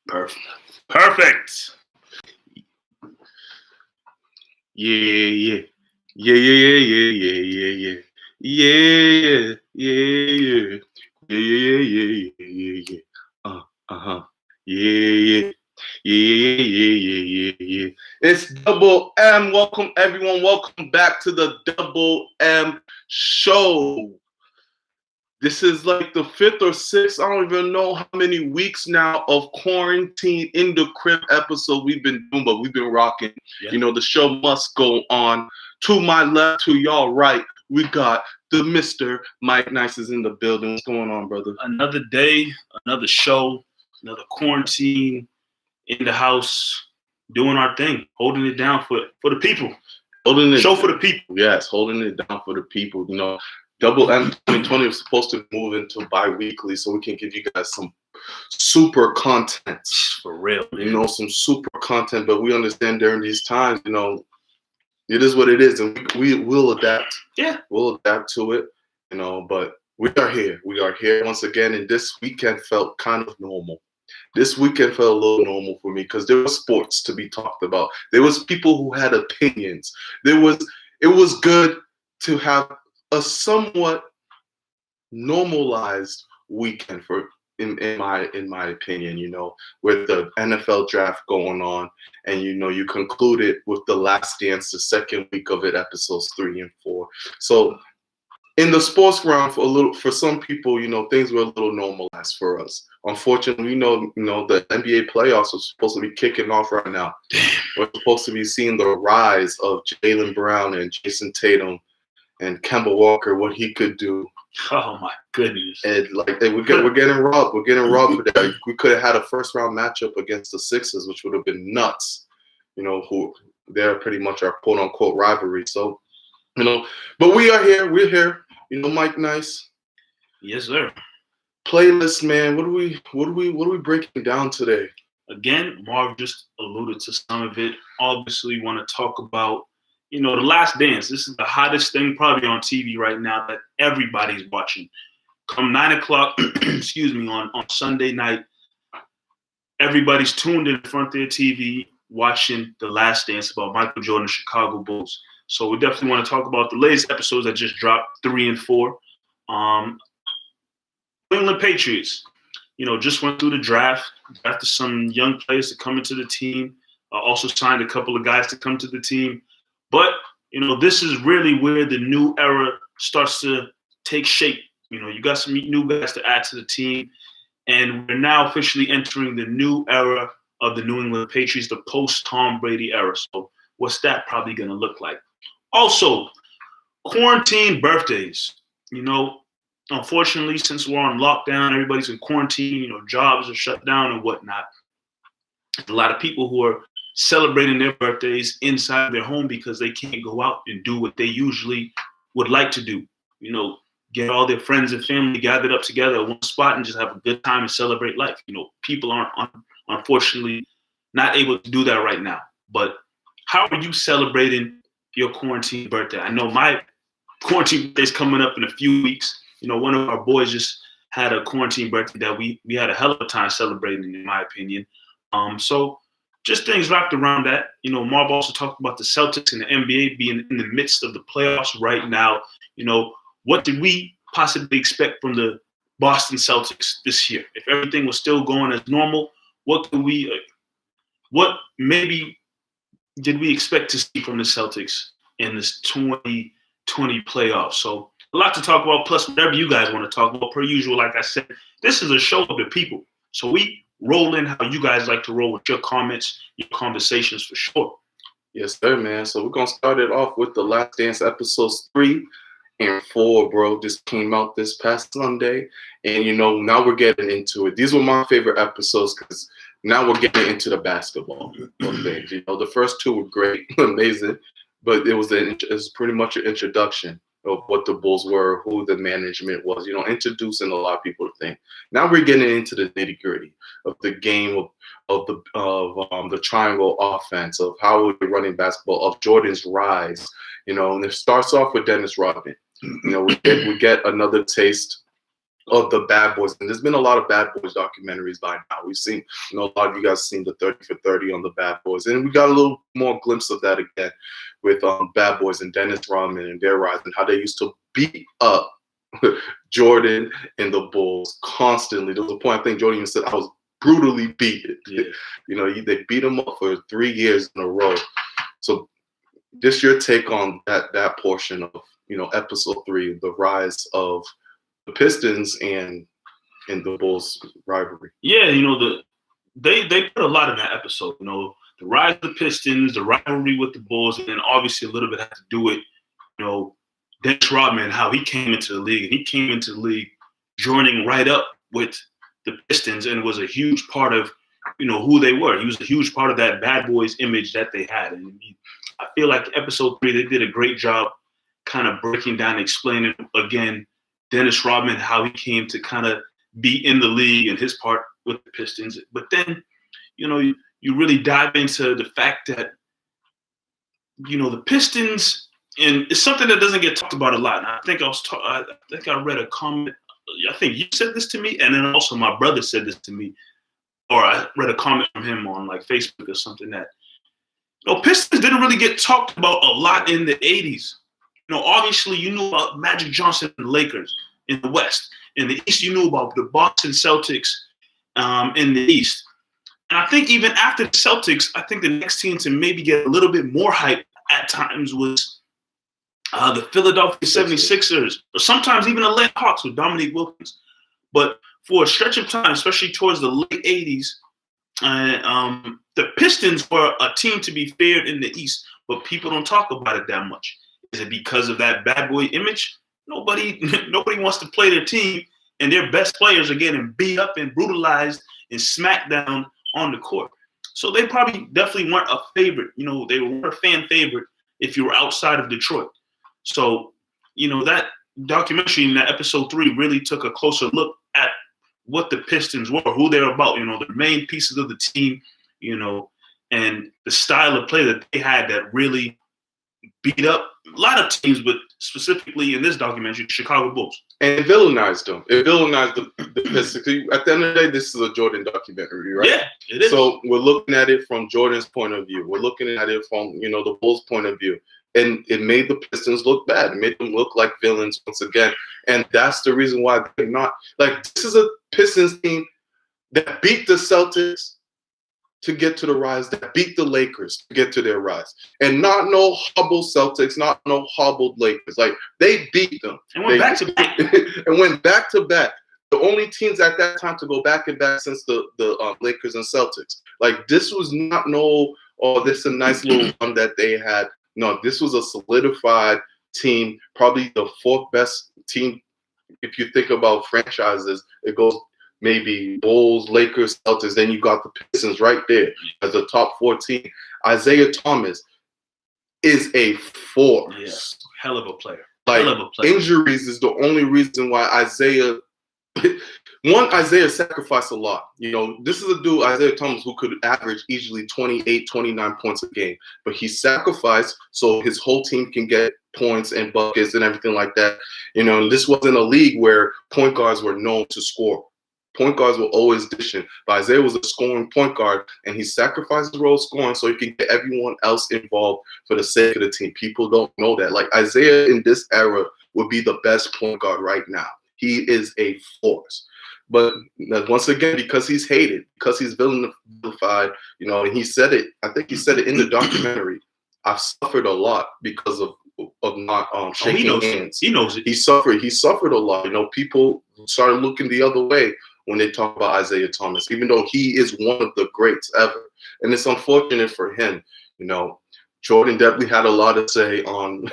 Perfect. Perfect. Yeah. Yeah, yeah, yeah, yeah, yeah, yeah, yeah. Yeah, yeah, yeah. Yeah, yeah, yeah, yeah, yeah, yeah. Uh-huh. Yeah, yeah. Yeah, yeah, yeah, yeah, yeah. It's Double M. Welcome, everyone. Welcome back to the Double M show. This is like the fifth or sixth, I don't even know how many weeks now of quarantine in the crib episode we've been doing, but we've been rocking. Yeah. You know, the show must go on. To my left, to y'all right, we got the Mr. Mike Nice is in the building. What's going on, brother? Another day, another show, another quarantine in the house, doing our thing, holding it down for the people. Holding it Show for the people. Yes, holding it down for the people. You know, Double M 2020 is supposed to move into bi-weekly so we can give you guys some super content. For real, man. You know, some super content, but we understand during these times, you know, it is what it is, and we will adapt. Yeah. We'll adapt to it, you know, but we are here. We are here once again, and this weekend felt kind of normal. This weekend felt a little normal for me because there was sports to be talked about. There was people who had opinions. It was good to have a somewhat normalized weekend for in my opinion, you know, with the NFL draft going on, and you know, you concluded with the Last Dance, the second week of it, episodes 3 and 4. So in the sports realm, for some people, you know, things were a little normalized for us. Unfortunately, you know, the NBA playoffs are supposed to be kicking off right now. We're supposed to be seeing the rise of Jaylen Brown and Jason Tatum and Kemba Walker, what he could do. Oh my goodness! And like we're getting robbed. We're getting robbed for that. We could have had a first round matchup against the Sixers, which would have been nuts. You know, who they're pretty much our quote unquote rivalry. So, you know, but we are here. We're here. You know, Mike Nice. Yes, sir. Playlist, man. What are we breaking down today? Again, Marv just alluded to some of it. Obviously, want to talk about, you know, the Last Dance. This is the hottest thing probably on TV right now that everybody's watching. Come 9 o'clock, excuse me, on Sunday night, everybody's tuned in front of their TV watching the Last Dance about Michael Jordan, Chicago Bulls. So we definitely want to talk about the latest episodes that just dropped, 3 and 4. New England Patriots, you know, just went through the draft, drafted some young players to come into the team, also signed a couple of guys to come to the team. But, you know, this is really where the new era starts to take shape. You know, you got some new guys to add to the team, and we're now officially entering the new era of the New England Patriots, the post-Tom Brady era. So what's that probably going to look like? Also, quarantine birthdays. You know, unfortunately, since we're on lockdown, everybody's in quarantine, you know, jobs are shut down and whatnot. There's a lot of people who are celebrating their birthdays inside their home because they can't go out and do what they usually would like to do. You know, get all their friends and family gathered up together at one spot and just have a good time and celebrate life. You know, people aren't, unfortunately, not able to do that right now. But how are you celebrating your quarantine birthday? I know my quarantine birthday is coming up in a few weeks. You know, one of our boys just had a quarantine birthday that we had a hell of a time celebrating, in my opinion. So just things wrapped around that. You know, Marv also talked about the Celtics and the NBA being in the midst of the playoffs right now. You know, what did we possibly expect from the Boston Celtics this year? If everything was still going as normal, what maybe did we expect to see from the Celtics in this 2020 playoffs? So a lot to talk about, plus whatever you guys want to talk about. Per usual, like I said, this is a show of the people. So we roll in how you guys like to roll with your comments, your conversations for sure. Yes, sir, man. So we're going to start it off with the Last Dance episodes 3 and 4, bro. Just came out this past Sunday. And, you know, now we're getting into it. These were my favorite episodes because now we're getting into the basketball things. You know, the first 2 were great, amazing, but it was pretty much an introduction of what the Bulls were, who the management was, you know, introducing a lot of people to things. Now we're getting into the nitty-gritty of the game of the triangle offense, of how we're running basketball, of Jordan's rise, you know, and it starts off with Dennis Rodman. You know, we get another taste of the Bad Boys. And there's been a lot of Bad Boys documentaries by now. We've seen, a lot of you guys seen the 30 for 30 on the Bad Boys. And we got a little more glimpse of that again with Bad Boys and Dennis Rodman and their rise and how they used to beat up Jordan and the Bulls constantly. There was a point I think Jordan even said, I was brutally beaten. Yeah. They beat him up for 3 years in a row. So just your take on that portion of, episode 3, the rise of the Pistons and the Bulls rivalry. Yeah, they put a lot in that episode. The rise of the Pistons, the rivalry with the Bulls, and then obviously a little bit had to do with, Dennis Rodman, how he came into the league. And he came into the league joining right up with the Pistons and was a huge part of, who they were. He was a huge part of that Bad Boys image that they had. And I feel like episode 3, they did a great job kind of breaking down and explaining again Dennis Rodman, how he came to kind of be in the league and his part with the Pistons. But then, you really dive into the fact that, the Pistons, and it's something that doesn't get talked about a lot. And I think I read a comment. I think you said this to me, and then also my brother said this to me, or I read a comment from him on like Facebook or something that, Pistons didn't really get talked about a lot in the 80s. Obviously you knew about Magic Johnson and the Lakers in the West. In the East, you knew about the Boston Celtics in the East. And I think even after the Celtics, I think the next team to maybe get a little bit more hype at times was the Philadelphia 76ers, or sometimes even the Atlanta Hawks with Dominique Wilkins. But for a stretch of time, especially towards the late 80s, the Pistons were a team to be feared in the East, but people don't talk about it that much. Is it because of that bad boy image? Nobody wants to play their team, and their best players are getting beat up and brutalized and smacked down on the court. So they probably definitely weren't a favorite. They weren't a fan favorite if you were outside of Detroit. So, that documentary in that episode 3 really took a closer look at what the Pistons were, who they're about, the main pieces of the team, and the style of play that they had that really beat up a lot of teams, but specifically in this documentary, the Chicago Bulls. And it villainized them. It villainized the Pistons. At the end of the day, this is a Jordan documentary, right? Yeah, it is. So we're looking at it from Jordan's point of view. We're looking at it from, the Bulls' point of view. And it made the Pistons look bad. It made them look like villains once again. And that's the reason why they're not – this is a Pistons team that beat the Celtics to get to the rise, that beat the Lakers to get to their rise. And not no hobbled Celtics, not no hobbled Lakers. They beat them. And went back to back. And went back to back. The only teams at that time to go back and back since the Lakers and Celtics. This was not this is a nice little run that they had. No, this was a solidified team, probably the 4th best team. If you think about franchises, it goes maybe Bulls, Lakers, Celtics. Then you got the Pistons right there as the top 4 team. Isaiah Thomas is a force. Yeah, hell of a player. Injuries is the only reason why Isaiah sacrificed a lot. This is a dude, Isaiah Thomas, who could average easily 28, 29 points a game. But he sacrificed so his whole team can get points and buckets and everything like that. And this wasn't a league where point guards were known to score. Point guards were always dishing. But Isaiah was a scoring point guard, and he sacrificed his role scoring so he could get everyone else involved for the sake of the team. People don't know that. Isaiah in this era would be the best point guard right now. He is a force. But once again, because he's hated, because he's vilified, and he said it, I think he said it in the documentary, I've suffered a lot because of not shaking hands. He knows it. He suffered a lot. People started looking the other way when they talk about Isaiah Thomas, even though he is one of the greats ever. And it's unfortunate for him. Jordan definitely had a lot to say on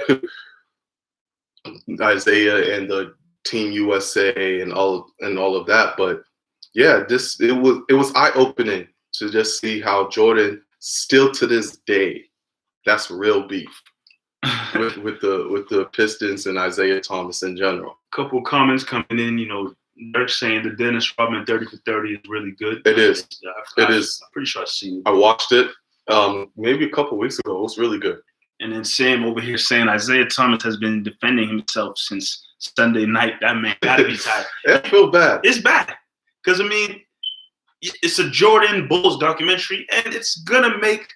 Isaiah and the Team USA and all of that. But yeah, it was eye-opening to just see how Jordan still to this day, that's real beef with the Pistons and Isaiah Thomas in general. Couple comments coming in, they're saying the Dennis Rodman 30 for 30 is really good. It is. I'm pretty sure I've seen it. I watched it maybe a couple weeks ago. It was really good. And then Sam over here saying Isaiah Thomas has been defending himself since Sunday night. That man gotta be tired. I feel bad. It's bad because I mean, it's a Jordan Bulls documentary, and it's gonna make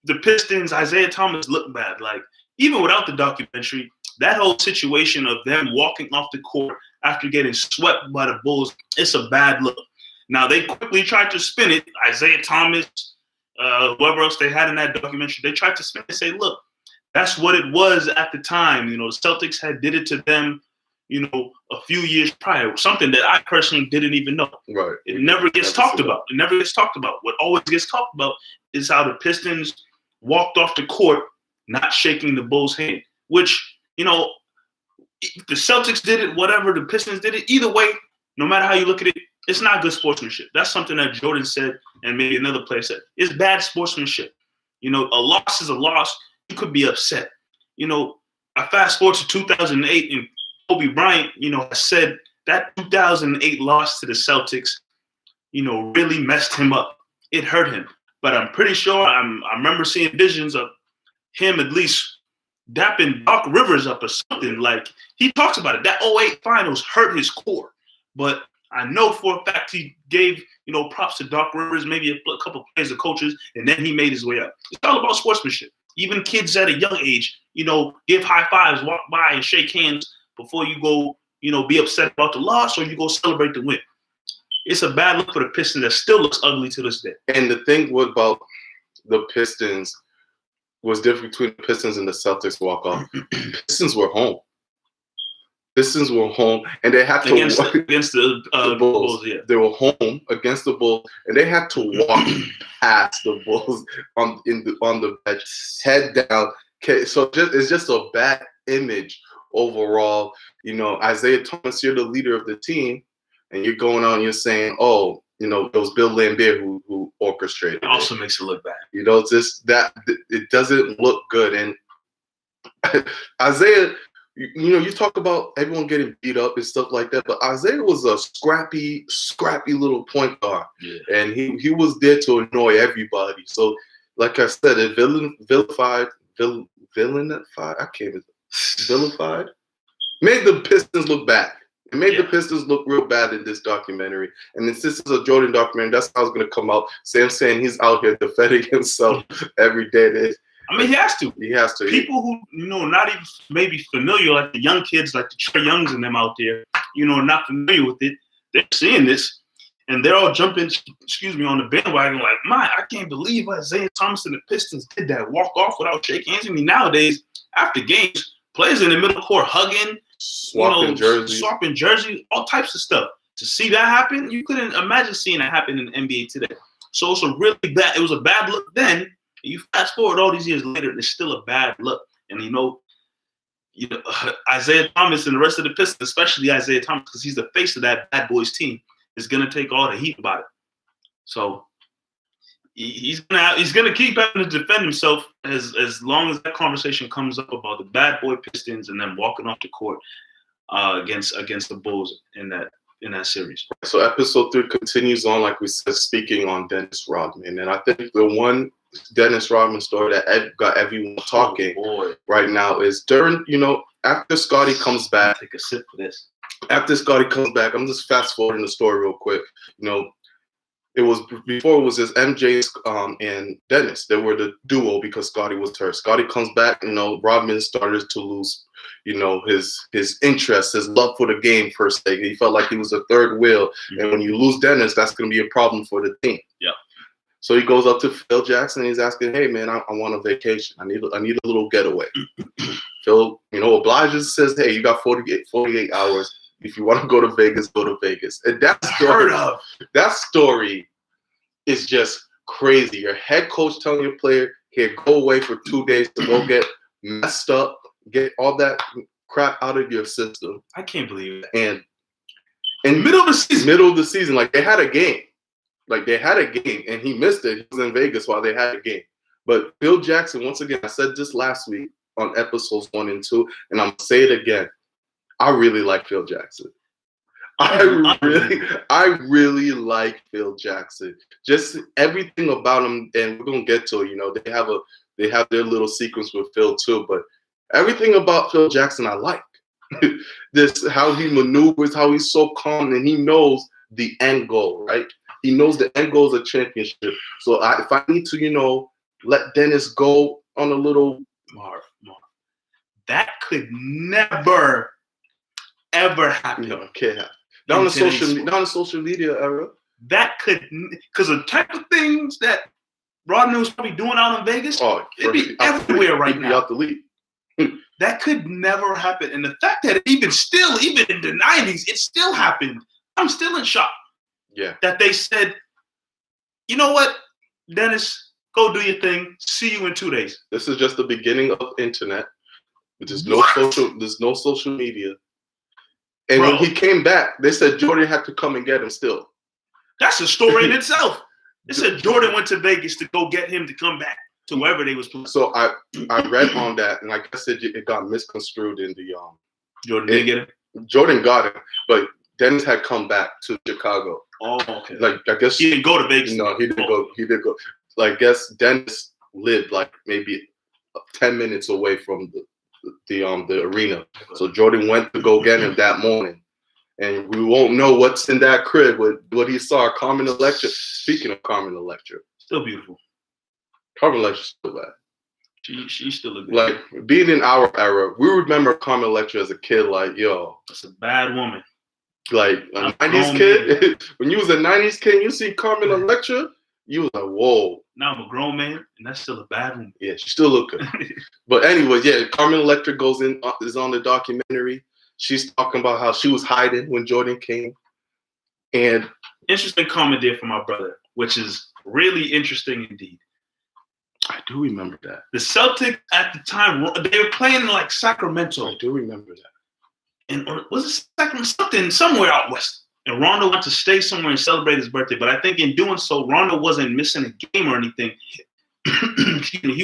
the Pistons, Isaiah Thomas, look bad. Like even without the documentary, that whole situation of them walking off the court after getting swept by the Bulls, it's a bad look. Now they quickly tried to spin it. Isaiah Thomas, whoever else they had in that documentary, they tried to spin it and say, look, that's what it was at the time. You know, the Celtics had did it to them, you know, a few years prior, something that I personally didn't even know. Right. It never gets talked about. It never gets talked about. What always gets talked about is how the Pistons walked off the court not shaking the Bulls' hand, which, you know, the Celtics did it, whatever, the Pistons did it. Either way, no matter how you look at it, it's not good sportsmanship. That's something that Jordan said and maybe another player said. It's bad sportsmanship. You know, a loss is a loss. You could be upset. You know, I fast forward to 2008 and Kobe Bryant, you know, has said that 2008 loss to the Celtics, you know, really messed him up. It hurt him. But I'm pretty sure I remember seeing visions of him at least dapping Doc Rivers up or something. Like, he talks about it. That 08 finals hurt his core. But I know for a fact he gave, you know, props to Doc Rivers, maybe a couple of players, of coaches, and then he made his way up. It's all about sportsmanship. Even kids at a young age, you know, give high fives, walk by and shake hands before you go, you know, be upset about the loss or you go celebrate the win. It's a bad look for the Pistons that still looks ugly to this day. And the thing about the Pistons was different between the Pistons and the Celtics walk-off. Pistons were home. Pistons were home, and they had to against the Bulls. Yeah, they were home against the Bulls, and they had to walk past the Bulls on the bench, head down. Okay, so it's just a bad image overall. You know, Isaiah Thomas, you're the leader of the team, and you're going on, you're saying, oh, you know, it was Bill Laimbeer who orchestrated. It also makes it look bad. You know, it's just that it doesn't look good, and Isaiah. You know, you talk about everyone getting beat up and stuff like that, but Isaiah was a scrappy little point guard, and he was there to annoy everybody. So, like I said, it vilified, made the Pistons look bad. It made the Pistons look real bad in this documentary. And since this is a Jordan documentary, that's how it's going to come out. Sam saying he's out here defending himself every day. I mean, he has to. He has to. People who, you know, not even maybe familiar, like the young kids, like the Trae Youngs and them out there, you know, not familiar with it, they're seeing this, and they're all jumping, on the bandwagon like, I can't believe Isaiah Thomas and the Pistons did that, walk off without shaking hands. I mean, nowadays, after games, players in the middle court hugging, swapping jerseys, all types of stuff. To see that happen, you couldn't imagine seeing that happen in the NBA today. So it's it was a bad look then. You fast forward all these years later, and it's still a bad look. And you know, Isaiah Thomas and the rest of the Pistons, especially Isaiah Thomas, because he's the face of that bad boys team, is gonna take all the heat about it. So he's gonna keep having to defend himself as long as that conversation comes up about the bad boy Pistons and them walking off the court against the Bulls in that series. So episode 3 continues on, like we said, speaking on Dennis Rodman, and I think the one Dennis Rodman story that got everyone talking right now is during, you know, after Scottie comes back. Take a sip for this. After Scottie comes back, I'm just fast forwarding the story real quick. You know, it was just MJ and Dennis. They were the duo because Scottie was hurt. Scottie comes back, you know, Rodman started to lose, you know, his interest, his love for the game per se. He felt like he was a third wheel. Mm-hmm. And when you lose Dennis, that's going to be a problem for the team. Yeah. So he goes up to Phil Jackson and he's asking, hey, man, I want a vacation. I need a little getaway. Phil, you know, obliges, says, hey, you got 48 hours. If you want to go to Vegas, go to Vegas. And that story is just crazy. Your head coach telling your player, here, go away for 2 days to go get messed up, get all that crap out of your system. I can't believe that. And middle of the season, like they had a game. And he missed it. He was in Vegas while they had a game. But Phil Jackson, once again, I said this last week on episodes 1 and 2, and I'm going to say it again. I really like Phil Jackson. I really like Phil Jackson. Just everything about him, and we're going to get to it. You know, they have their little sequence with Phil too, but everything about Phil Jackson I like. This how he maneuvers, how he's so calm, and he knows the end goal, right? He knows the end goal is a championship. So if I need to, let Dennis go on a little Marv, that could never, ever happen. No, it can't happen. Not on the social media era. That could, because the type of things that Rodney was probably doing out in Vegas, it'd be everywhere right now. Out the league. That could never happen. And the fact that even in the 90s, it still happened. I'm still in shock. Yeah. That they said, you know what, Dennis, go do your thing. See you in 2 days. This is just the beginning of internet. There's no social media. And when he came back, they said Jordan had to come and get him still. That's a story in itself. They said Jordan went to Vegas to go get him to come back to wherever they was playing. So I read on that, and I guess it got misconstrued in the Jordan didn't get him? Jordan got him, but Dennis had come back to Chicago. Oh, okay. Like I guess he didn't go to Vegas. No, he didn't go. He didn't go. Like I guess Dennis lived like maybe 10 minutes away from the arena. So Jordan went to go get him that morning. And we won't know what's in that crib with what he saw. Carmen Electra. Speaking of Carmen Electra, still beautiful. Carmen Electra's still bad. She's still a good. Like being in our era, we remember Carmen Electra as a kid. Like that's a bad woman. Like a 90s kid. When you was a 90s kid, you see Carmen Electra, you was like, whoa. Now I'm a grown man, and that's still a bad woman. Yeah, she still look good. But anyway, yeah, Carmen Electra is on the documentary. She's talking about how she was hiding when Jordan came. And interesting comment there from my brother, which is really interesting indeed. I do remember that. The Celtics at the time, they were playing in like Sacramento. I do remember that. And or was it something somewhere out west? And Rondo went to stay somewhere and celebrate his birthday. But I think in doing so, Rondo wasn't missing a game or anything. He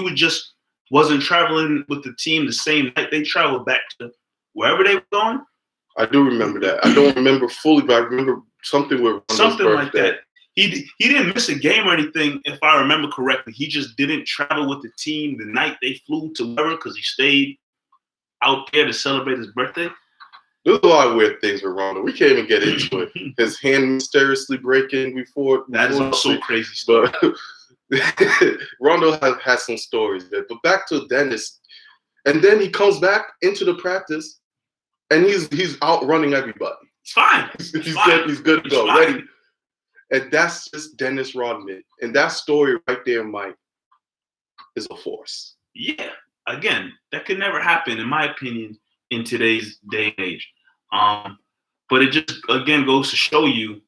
wasn't traveling with the team the same night. They traveled back to wherever they were going. I do remember that. I don't remember fully, but I remember something with Rondo's something birthday. Like that. He didn't miss a game or anything, if I remember correctly. He just didn't travel with the team the night they flew to wherever because he stayed out there to celebrate his birthday. There's a lot of weird things with Rondo. We can't even get into it. His hand mysteriously breaking before. That is also crazy stuff. But Rondo has some stories there. But back to Dennis. And then he comes back into the practice, and he's outrunning everybody. It's fine. He's good to go. Ready. And that's just Dennis Rodman. And that story right there, Mike, is a force. Yeah. Again, that could never happen, in my opinion, in today's day and age. But it just, again, goes to show you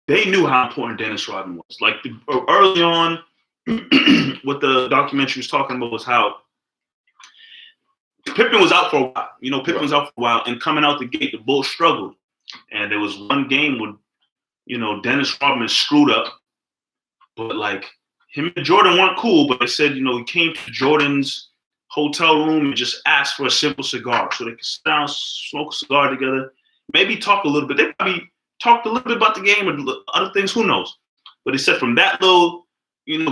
they knew how important Dennis Rodman was. Like early on, what the documentary was talking about was how Pippen was out for a while. Pippen was out for a while, and coming out the gate, the Bulls struggled. And there was one game where, Dennis Rodman screwed up. But, like, him and Jordan weren't cool, but they said, he came to Jordan's hotel room and just asked for a simple cigar so they could sit down, smoke a cigar together, maybe talk a little bit. They probably talked a little bit about the game or other things, who knows. But he said from that little,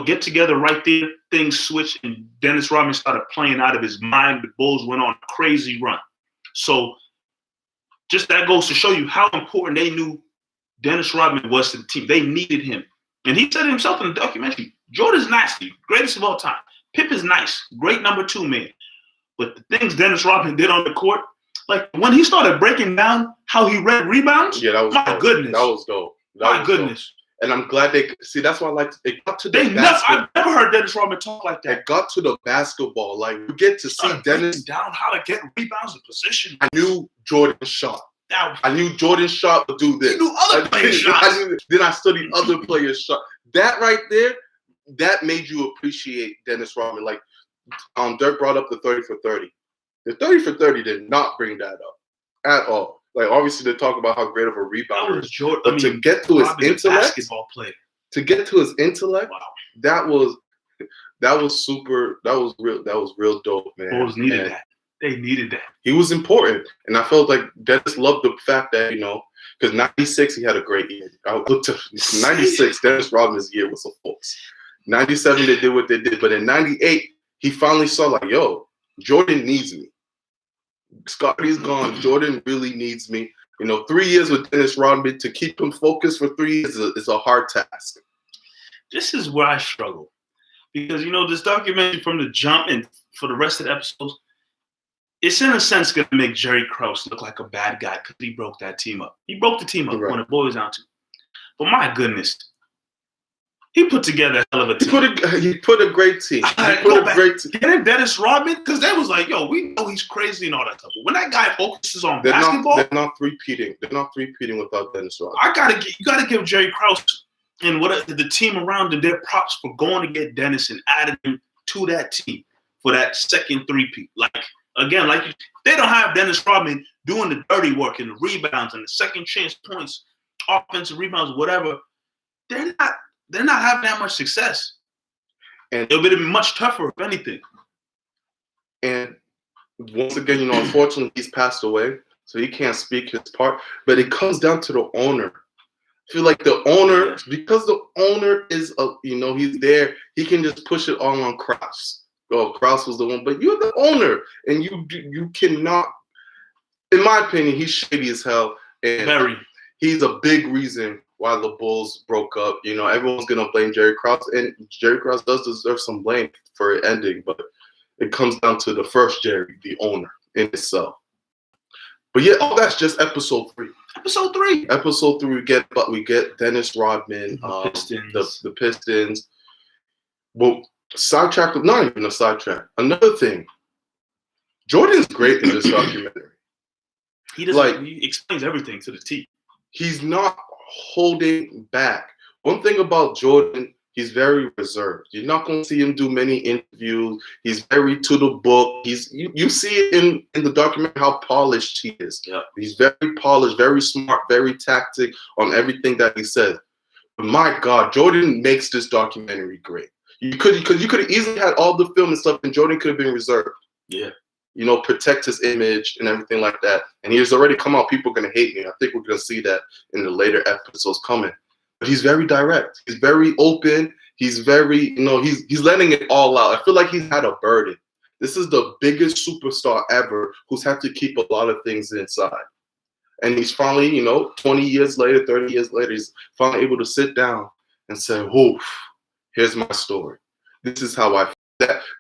get together right there, things switched, and Dennis Rodman started playing out of his mind. The Bulls went on a crazy run. So just that goes to show you how important they knew Dennis Rodman was to the team. They needed him. And he said it himself in the documentary, Jordan's nasty, greatest of all time. Pip is nice, great number 2 man. But the things Dennis Rodman did on the court, like when he started breaking down how he read rebounds, yeah, that was my dope. Goodness. That was dope. My goodness. And I'm glad that's why I like it got to the basketball. I've never heard Dennis Rodman talk like that. It got to the basketball. Like you get to see Dennis down how to get rebounds in position. I knew Jordan's shot. I knew Jordan's shot would do this. You knew other players' shots. Then I studied other players' shot. That right there, that made you appreciate Dennis Rodman. Like Dirk brought up the 30 for 30. The 30 for 30 did not bring that up at all. Like obviously they talk about how great of a rebounder is, but to get to his intellect, basketball player. To get to his intellect, wow. that was super. That was real dope, man. Bulls needed that. They needed that. He was important, and I felt like Dennis loved the fact that because 96 he had a great year. I looked at 96. Dennis Rodman's year was a force. 97 they did what they did, but in 98 he finally saw like, yo, Jordan needs me. Scotty's gone. Jordan really needs me. 3 years with Dennis Rodman to keep him focused for 3 years is a hard task. This is where I struggle. Because, this documentary from the jump and for the rest of the episodes, it's in a sense going to make Jerry Krause look like a bad guy because he broke that team up. He broke the team up when it boils down to. But my goodness, he put together a hell of a team. He put a great team. Getting Dennis Rodman, because they was like, yo, we know he's crazy and all that stuff. But when that guy focuses on basketball, they're not three-peating. They're not three-peating without Dennis Rodman. You gotta give Jerry Krause and the team around him their props for going to get Dennis and adding him to that team for that second three-peat. They don't have Dennis Rodman doing the dirty work and the rebounds and the second chance points, offensive rebounds, whatever. They're not having that much success. And it'll be much tougher, if anything. And once again, unfortunately, he's passed away, so he can't speak his part. But it comes down to the owner. I feel like the owner, because the owner is, he's there, he can just push it all on Krause. Oh, Krause was the one, but you're the owner, and you cannot. In my opinion, he's shady as hell, and he's a big reason why the Bulls broke up. Everyone's gonna blame Jerry Krause, and Jerry Krause does deserve some blame for it ending, but it comes down to the first Jerry, the owner, in itself. But yeah, that's just episode 3. Episode 3, we get Dennis Rodman, the Pistons. Well, sidetrack, not even a sidetrack. Another thing, Jordan's great in this documentary. He explains everything to the T. He's not holding back. One thing about Jordan, he's very reserved. You're not going to see him do many interviews. He's very to the book. You see it in the documentary how polished he is. Yeah. He's very polished, very smart, very tactic on everything that he says. But my God, Jordan makes this documentary great. You could have easily had all the film and stuff, and Jordan could have been reserved. Yeah. Protect his image and everything like that. And he has already come out. People are going to hate me. I think we're going to see that in the later episodes coming. But he's very direct. He's very open. He's very, he's letting it all out. I feel like he's had a burden. This is the biggest superstar ever who's had to keep a lot of things inside. And he's finally, 20 years later, 30 years later, he's finally able to sit down and say, "Oof, here's my story. This is how I feel."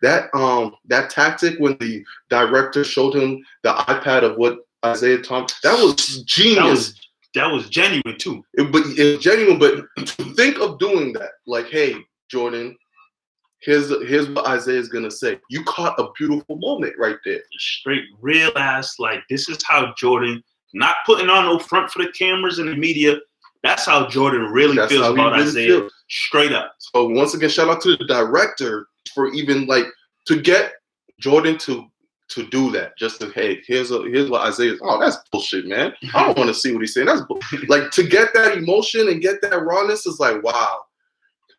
That tactic when the director showed him the iPad of what Isaiah Thomas, that was genius. That was genuine too. It was genuine, but think of doing that. Like, hey, Jordan, here's what Isaiah's gonna say. You caught a beautiful moment right there. Straight real ass, this is how Jordan, not putting on no front for the cameras and the media. That's how Jordan really feels about Isaiah. Straight up. So once again, shout out to the director for even to get Jordan to do that. Just to, hey, here's what Isaiah. Oh, that's bullshit, man. I don't want to see what he's saying. That's to get that emotion and get that rawness is wow.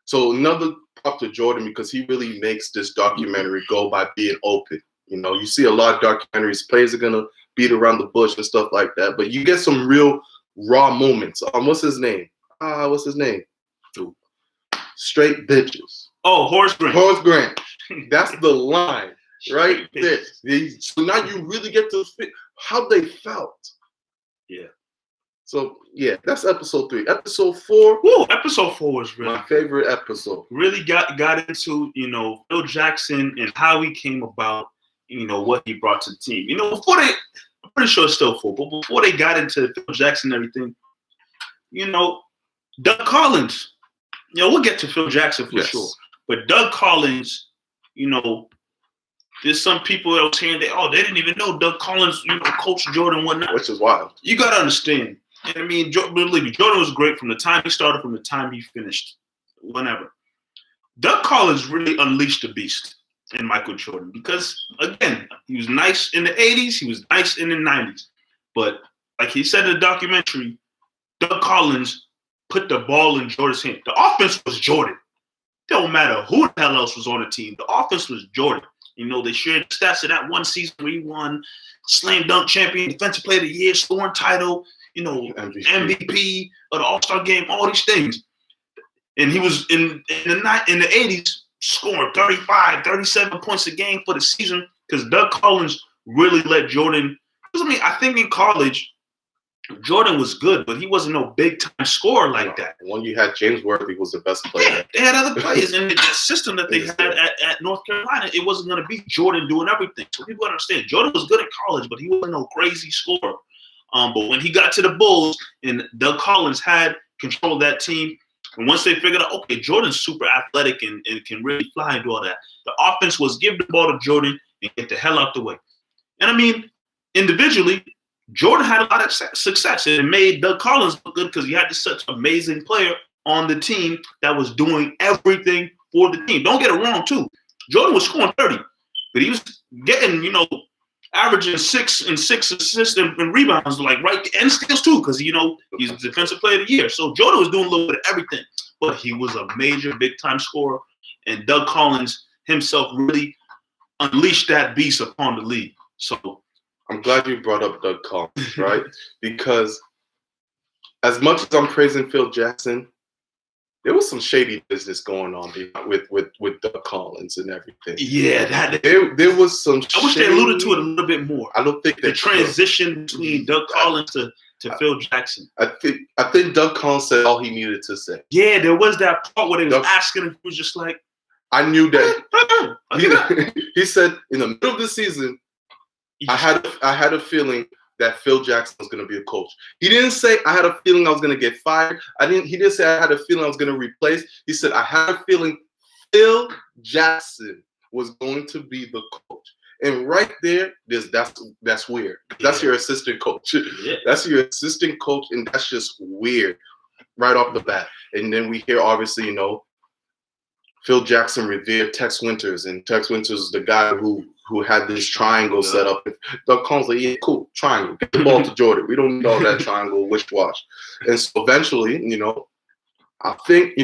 So another prop to Jordan because he really makes this documentary go by being open. You see a lot of documentaries, players are gonna beat around the bush and stuff like that, but you get some real raw moments. What's his name? Ooh. Straight bitches. Oh, Horace Grant. Horace Grant. That's the line right there. So now you really get to see how they felt. Yeah. So yeah, that's episode 3. Episode 4. Woo! Episode 4 was really my favorite episode. Really got into Phil Jackson and how he came about. What he brought to the team. I'm pretty sure it's still 4, but before they got into Phil Jackson and everything, Doug Collins. We'll get to Phil Jackson for sure. But Doug Collins, there's some people that were saying they didn't even know Doug Collins, Coach Jordan, whatnot. Which is wild. You got to understand. And I mean, believe me, Jordan was great from the time he started, from the time he finished, whenever. Doug Collins really unleashed the beast in Michael Jordan because, again, he was nice in the 80s. He was nice in the 90s. But like he said in the documentary, Doug Collins put the ball in Jordan's hand. The offense was Jordan. It don't matter who the hell else was on the team. The offense was Jordan. They shared the stats of that one season where he won slam dunk champion, defensive player of the year, scoring title, MVP of the All-Star game, all these things. And he was in the 80s scoring 35, 37 points a game for the season because Doug Collins really let Jordan. Because, I mean, I think in college, Jordan was good, but he wasn't no big-time scorer like that. When you had James Worthy was the best player. Yeah, they had other players, and the system that they had at North Carolina, it wasn't going to be Jordan doing everything. So people understand, Jordan was good in college, but he wasn't no crazy scorer. But when he got to the Bulls, and Doug Collins had control of that team, and once they figured out, okay, Jordan's super athletic and can really fly and do all that, the offense was give the ball to Jordan and get the hell out the way. And I mean, individually, Jordan had a lot of success, and it made Doug Collins look good because he had such an amazing player on the team that was doing everything for the team. Don't get it wrong, too. Jordan was scoring 30, but he was getting, averaging 6 assists and rebounds, like and steals too, because he's defensive player of the year. So Jordan was doing a little bit of everything, but he was a major big-time scorer, and Doug Collins himself really unleashed that beast upon the league. So I'm glad you brought up Doug Collins, right? Because as much as I'm praising Phil Jackson, there was some shady business going on with Doug Collins and everything. Yeah, there was some. I wish they alluded to it a little bit more. I don't think the transition between Doug Collins to Phil Jackson. I think Doug Collins said all he needed to say. Yeah, there was that part where they was asking him. He was just like, I knew that. He said in the middle of the season, I had a feeling that Phil Jackson was going to be a coach. He didn't say I had a feeling I was going to get fired. He didn't say I had a feeling I was going to replace. He said I had a feeling Phil Jackson was going to be the coach. And right there, that's weird. That's your assistant coach. Yeah. That's your assistant coach, and that's just weird right off the bat. And then we hear, obviously, Phil Jackson revered Tex Winters, and Tex Winters is the guy who had this triangle set up. Doug Collins like, yeah, cool, triangle. Get the ball to Jordan. We don't need all that triangle wish-wash. And so eventually, I think,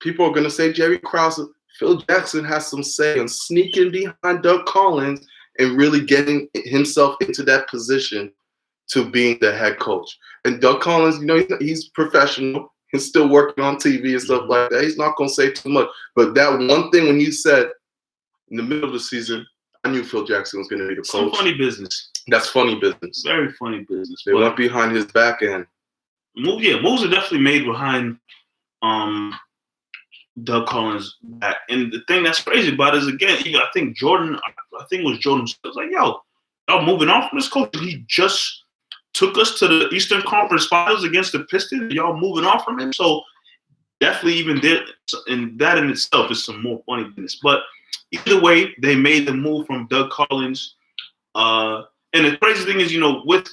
people are going to say Jerry Krause, Phil Jackson has some say on sneaking behind Doug Collins and really getting himself into that position to being the head coach. And Doug Collins, he's professional. He's still working on TV and stuff like that. He's not going to say too much. But that one thing when he said in the middle of the season, I knew Phil Jackson was going to be the coach. Some funny business. That's funny business. Very funny business. They went behind his back end. Moves are definitely made behind Doug Collins' back. And the thing that's crazy about it is, again, I think it was Jordan was like, yo, y'all moving on from this coach. He just took us to the Eastern Conference Finals against the Pistons. Y'all moving on from him. So definitely even there, and that in itself is some more funny business. But either way, they made the move from Doug Collins. And the crazy thing is, with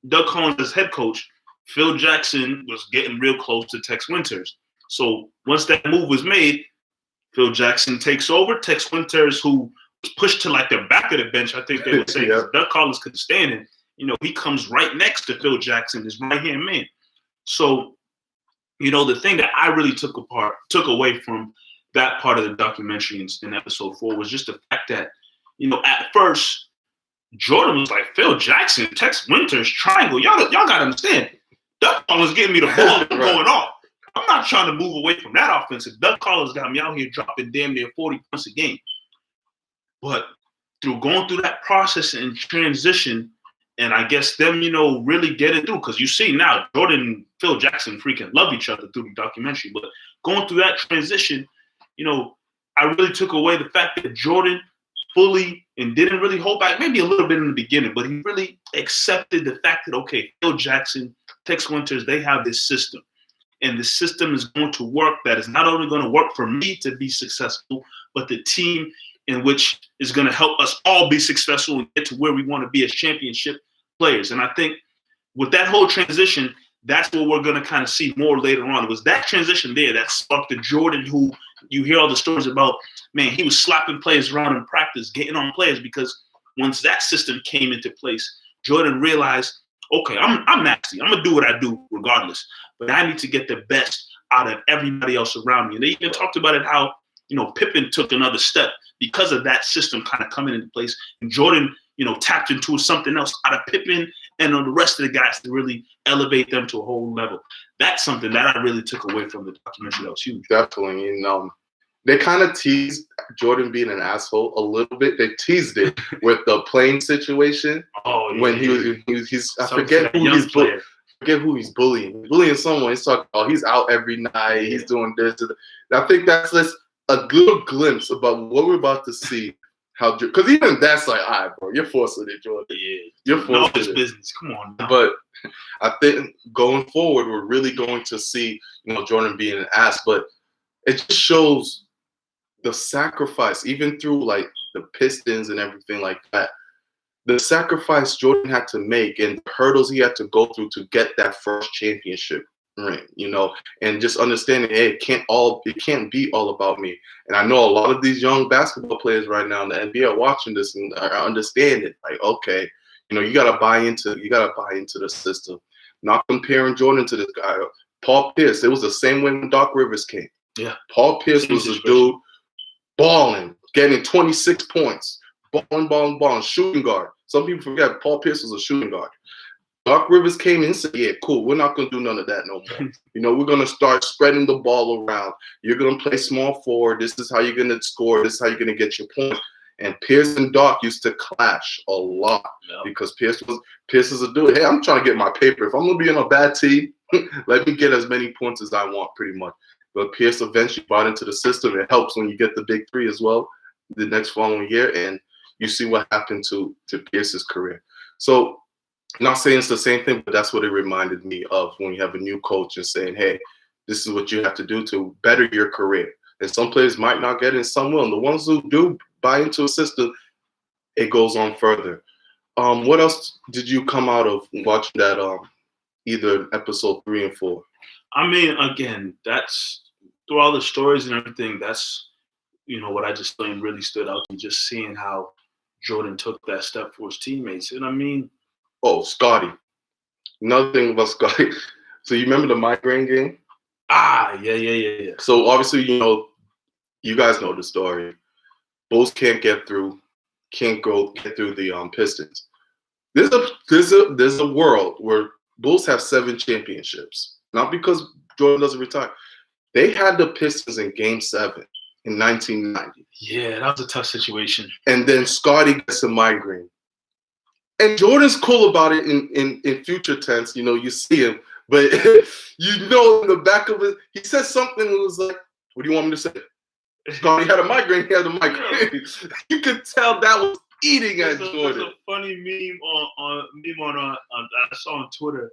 Doug Collins as head coach, Phil Jackson was getting real close to Tex Winters. So once that move was made, Phil Jackson takes over. Tex Winters, who was pushed to like the back of the bench, I think they would say, yeah. Doug Collins couldn't stand him. He comes right next to Phil Jackson, his right-hand man. So, the thing that I really took away from that part of the documentary in episode 4 was just the fact that, at first, Jordan was like, Phil Jackson, Tex Winters, triangle. Y'all got to understand. Doug Collins getting me the ball and going off. I'm not trying to move away from that offense. Doug Collins got me out here dropping damn near 40 points a game. But going through that process and transition, and I guess them, really get it through. Because you see now, Jordan and Phil Jackson freaking love each other through the documentary. But going through that transition, I really took away the fact that Jordan fully and didn't really hold back, maybe a little bit in the beginning, but he really accepted the fact that, okay, Phil Jackson, Tex Winters, they have this system. And the system is going to work. That is not only going to work for me to be successful, but the team in which is going to help us all be successful and get to where we want to be as championship players. And I think with that whole transition, that's what we're going to kind of see more later on. It was that transition there that sparked the Jordan who you hear all the stories about, man, he was slapping players around in practice, getting on players, because once that system came into place, Jordan realized, okay, I'm nasty. I'm going to do what I do regardless, but I need to get the best out of everybody else around me. And they even talked about it, how, Pippen took another step because of that system kind of coming into place. And Jordan, tapped into something else out of Pippen and on the rest of the guys to really elevate them to a whole level. That's something that I really took away from the documentary that was huge. Definitely. They kind of teased Jordan being an asshole a little bit. They teased it with the plane situation. Oh, yeah. When he's I Something forget for that who young he's player. forget who he's bullying. He's bullying someone. He's talking about he's out every night. Yeah. He's doing this. I think that's just a little glimpse about what we're about to see. How because even that's like, all right, bro, you're forcing it, Jordan. Yeah, You're forcing this it. business. Come on, now. But I think going forward, we're really going to see, Jordan being an ass. But it just shows the sacrifice, even through like the Pistons and everything like that. The sacrifice Jordan had to make and the hurdles he had to go through to get that first championship ring, and just understanding, hey, it can't be all about me. And I know a lot of these young basketball players right now in the NBA are watching this and are understanding, like, okay, you gotta buy into the system. Not comparing Jordan to this guy. Paul Pierce, it was the same way when Doc Rivers came. Yeah. Paul Pierce was a dude balling, getting 26 points, balling, shooting guard. Some people forget Paul Pierce was a shooting guard. Doc Rivers came in and said, yeah, cool, we're not going to do none of that no more. We're going to start spreading the ball around. You're going to play small forward. This is how you're going to score. This is how you're going to get your points. And Pierce and Doc used to clash a lot because Pierce is a dude. Hey, I'm trying to get my paper. If I'm going to be on a bad team, let me get as many points as I want pretty much. But Pierce eventually bought into the system. It helps when you get the big three as well the next following year. And you see what happened to Pierce's career. So, not saying it's the same thing, but that's what it reminded me of when you have a new coach and saying, hey, this is what you have to do to better your career. And some players might not get it and some will. And the ones who do buy into a system, it goes on further. What else did you come out of watching that either episode 3 and 4? I mean, again, that's through all the stories and everything, that's, what I just think really stood out and just seeing how Jordan took that step for his teammates. And I mean, Scotty. Another thing about Scotty. So you remember the migraine game? Yeah. So obviously, you guys know the story. Bulls can't get through the Pistons. There's a world where Bulls have 7 championships. Not because Jordan doesn't retire. They had the Pistons in Game 7 in 1990. Yeah, that was a tough situation. And then Scotty gets a migraine. And Jordan's cool about it in future tense. You see him. But in the back of it, he said something that was like, what do you want me to say? Scotty had a migraine. He had a migraine. You could tell that was eating at Jordan. There's a funny meme on I saw on Twitter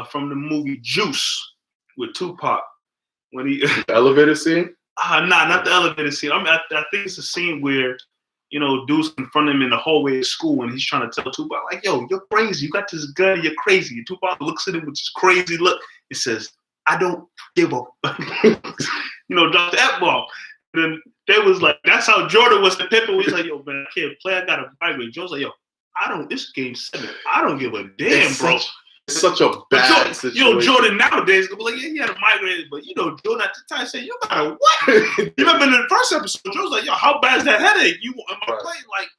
from the movie Juice with Tupac when he the elevator scene. Not the elevator scene. I think it's a scene where dudes confront him in the hallway of school and he's trying to tell Tupac like, "Yo, you're crazy. You got this gun. You're crazy." And Tupac looks at him with this crazy look. He says, "I don't give a," drop the F-bomb. Then they was like, that's how Jordan was to Pippen. He's like, "Yo, man, I can't play. I got a migraine." Jordan's like, "Yo, this Game 7. I don't give a damn, bro." It's such a bad situation. Jordan nowadays gonna be like, "Yeah, he had a migraine," but Jordan at the time said, "You got a what?" You remember in the first episode, Jordan's like, "Yo, how bad is that headache? You am I playing like?"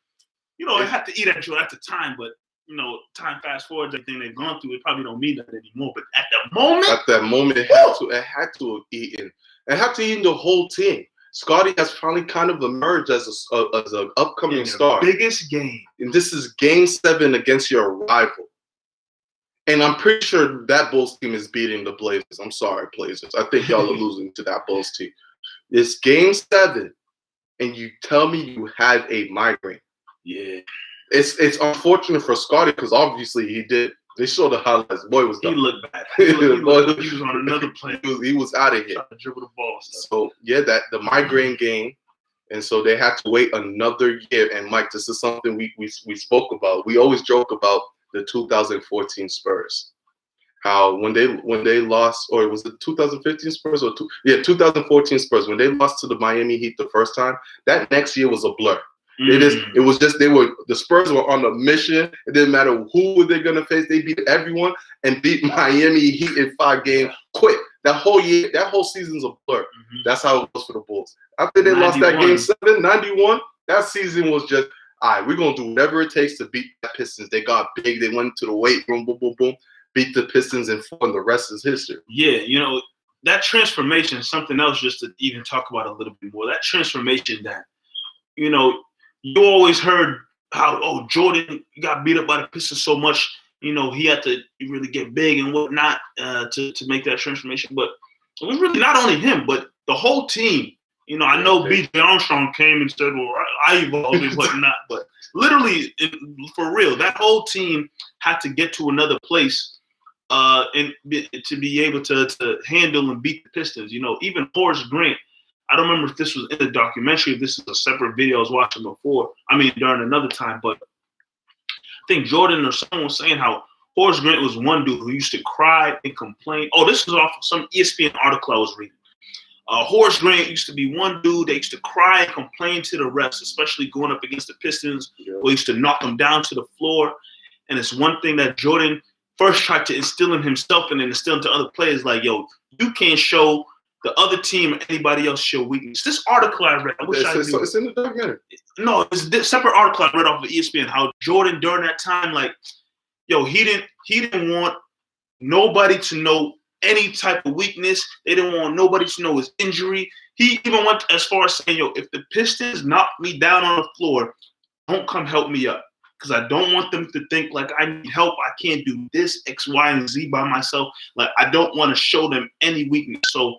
It had to eat at Jordan at the time, but time fast forward, everything they've gone through, it probably don't mean that anymore. But at that moment, it had to have eaten. It had to eat the whole team. Scotty has finally kind of emerged as an upcoming star. Biggest game. And this is Game 7 against your rival. And I'm pretty sure that Bulls team is beating the Blazers. I'm sorry, Blazers. I think y'all are losing to that Bulls team. It's Game 7, and you tell me you had a migraine. Yeah. It's unfortunate for Scotty because obviously he did. They showed the highlights. Boy was done. He looked bad. He was on another plane. He was out of here. Trying to dribble the ball. So yeah, the migraine game, and so they had to wait another year. And Mike, this is something we spoke about. We always joke about the 2014 Spurs. How when they lost, or was it 2015 Spurs 2014 Spurs, when they lost to the Miami Heat the first time, that next year was a blur. It was just the Spurs were on a mission. It didn't matter who were they gonna face. They beat everyone and beat Miami Heat in 5 games quick. That whole year, that whole season's a blur. That's how it was for the Bulls. After they lost that Game 7, 91, that season was just, all right, we're gonna do whatever it takes to beat the Pistons. They got big, they went to the weight room, boom, boom, boom, beat the Pistons in 4, and the rest is history. Yeah, that transformation is something else just to even talk about a little bit more. That transformation that, you know, you always heard how, oh, Jordan got beat up by the Pistons so much, you know, he had to really get big and whatnot to make that transformation. But it was really not only him, but the whole team. You know, I know B.J. Armstrong came and said, well, I evolved and whatnot. But literally, for real, that whole team had to get to another place and to be able to handle and beat the Pistons. You know, even Horace Grant, I don't remember if this was in the documentary, if this is a separate video I was watching before. I mean, during another time. But I think Jordan or someone was saying how Horace Grant was one dude who used to cry and complain. Oh, this was off of some ESPN article I was reading. Horace Grant used to be one dude that used to cry and complain to the refs, especially going up against the Pistons, who used to knock them down to the floor. And it's one thing that Jordan first tried to instill in himself and then instill into other players, like, yo, you can't show the other team or anybody else show weakness. This article I read, I wish I knew. It's in the documentary. No, it's a separate article I read off of ESPN, how Jordan during that time, like, yo, he didn't want nobody to know any type of weakness. They didn't want nobody to know his injury. He even went as far as saying, yo, if the Pistons knock me down on the floor, don't come help me up. Because I don't want them to think like I need help. I can't do this, X, Y, and Z by myself. Like, I don't want to show them any weakness. So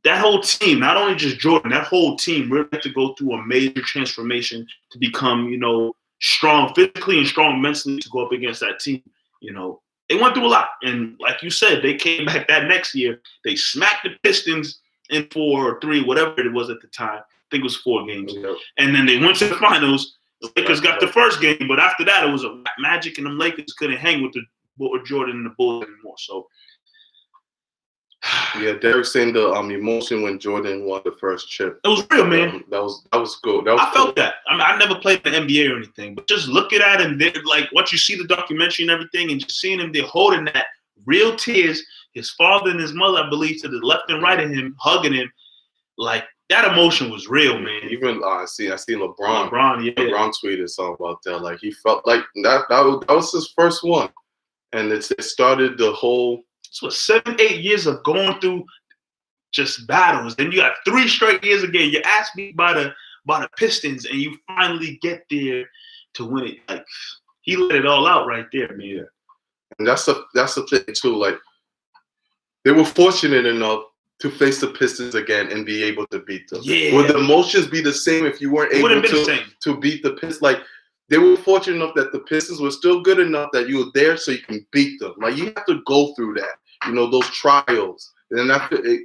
that whole team, not only just Jordan, that whole team really had to go through a major transformation to become, you know, strong physically and strong mentally to go up against that team. You know, they went through a lot. And like you said, they came back that next year. They smacked the Pistons in 4 or 3, whatever it was at the time. I think it was 4 games. Yep. And then they went to the finals. The Lakers got the first game, but after that, it was a Magic, and them Lakers couldn't hang with Jordan and the Bulls anymore. So, yeah, Derek saying the emotion when Jordan won the first chip. It was real, man. That was good. I felt that. I mean, I never played the NBA or anything, but just looking at him, like once you see the documentary and everything, and just seeing him, they're holding that real tears. His father and his mother, I believe, to the left and right of him, hugging him, like. That emotion was real, man. Even I see LeBron. LeBron tweeted something about that. Like he felt like that was his first one, and it started the whole. This was 7-8 years of going through just battles. Then you got 3 straight years again. You're asked beat by the Pistons, and you finally get there to win it. Like he let it all out right there, man. Yeah. And that's the thing too. Like they were fortunate enough to face the Pistons again and be able to beat them. Yeah. Would the emotions be the same if you weren't able to beat the Pistons? Like, they were fortunate enough that the Pistons were still good enough that you were there so you can beat them. Like, you have to go through that, you know, those trials. And then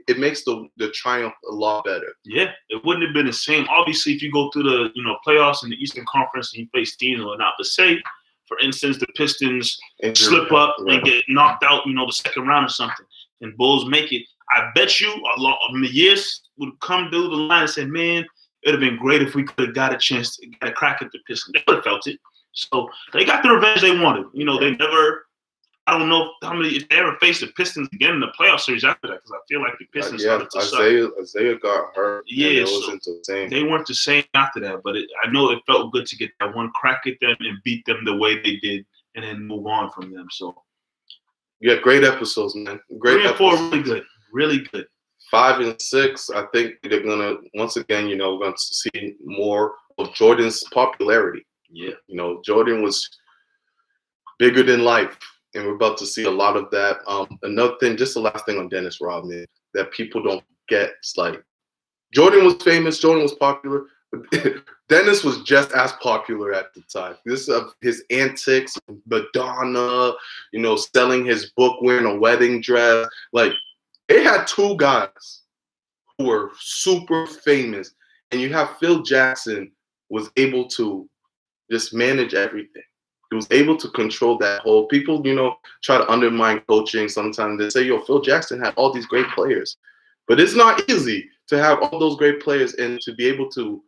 it makes the triumph a lot better. Yeah, it wouldn't have been the same. Obviously, if you go through the, you know, playoffs in the Eastern Conference and you face teams or not. But say, for instance, the Pistons slip up and get knocked out, you know, the second round or something, and Bulls make it. I bet you a lot of years would come through the line and say, man, it would have been great if we could have got a chance to get a crack at the Pistons. They would have felt it. So they got the revenge they wanted. You know, they never, I don't know if they ever faced the Pistons again in the playoff series after that, because I feel like the Pistons started to suck. Isaiah got hurt. Yeah, it wasn't the same. They weren't the same after that, but I know it felt good to get that one crack at them and beat them the way they did and then move on from them. So, yeah, great episodes, man. Great 3 and 4, really good. Really good. 5 and 6, I think they're gonna once again, you know, we're going to see more of Jordan's popularity. Yeah, you know, Jordan was bigger than life, and we're about to see a lot of that. Another thing, just the last thing on Dennis Rodman that people don't get, it's like Jordan was famous, Jordan was popular, but Dennis was just as popular at the time. This his antics, Madonna, you know, selling his book, wearing a wedding dress, like. They had 2 guys who were super famous, and you have Phil Jackson was able to just manage everything. He was able to control that whole. People, you know, try to undermine coaching. Sometimes they say, "Yo, Phil Jackson had all these great players," but it's not easy to have all those great players and to be able to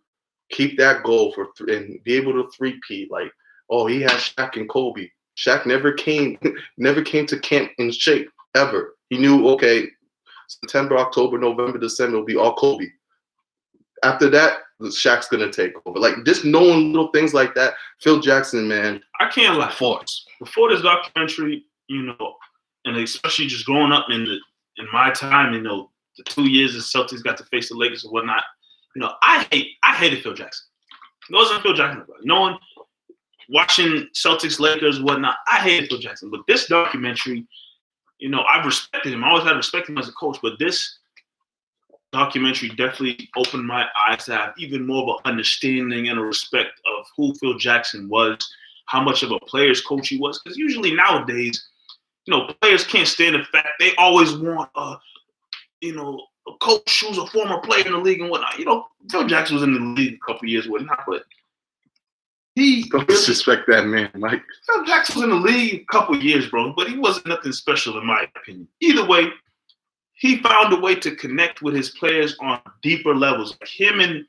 keep that goal and be able to three-peat. Like, oh, he has Shaq and Kobe. Shaq never came to camp in shape ever. He knew, okay, September, October, November, December will be all Kobe. After that, Shaq's gonna take over. Like just knowing little things like that. Phil Jackson, man. I can't lie. Before this documentary, you know, and especially just growing up in in my time, the 2 years the Celtics got to face the Lakers and whatnot, I hated Phil Jackson. It wasn't Phil Jackson. No one watching Celtics, Lakers, whatnot. I hated Phil Jackson. But this documentary, I've respected him. I always had respect him as a coach. But this documentary definitely opened my eyes to have even more of an understanding and a respect of who Phil Jackson was, how much of a player's coach he was. Because usually nowadays, players can't stand the fact they always want a coach who's a former player in the league and whatnot. Phil Jackson was in the league a couple of years, whatnot, but don't disrespect that man, Mike. Phil Jackson was in the league a couple of years, bro, but he wasn't nothing special in my opinion. Either way, he found a way to connect with his players on deeper levels. Like him and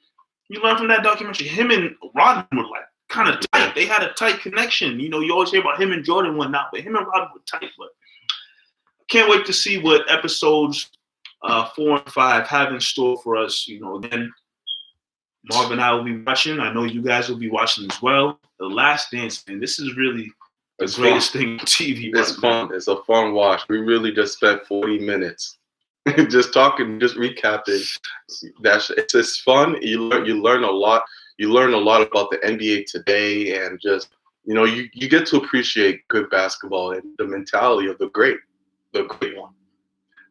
you learn from that documentary, him and Rodman were like kind of tight. They had a tight connection. You always hear about him and Jordan and whatnot, but him and Rodman were tight. But can't wait to see what episodes 4 and 5 have in store for us. Again, Marv and I will be watching. I know you guys will be watching as well. The Last Dance, man. This is really the greatest thing on TV. It's fun. It's a fun watch. We really just spent 40 minutes just talking, just recapping. It's fun. You learn a lot. You learn a lot about the NBA today, and just you get to appreciate good basketball and the mentality of the great one.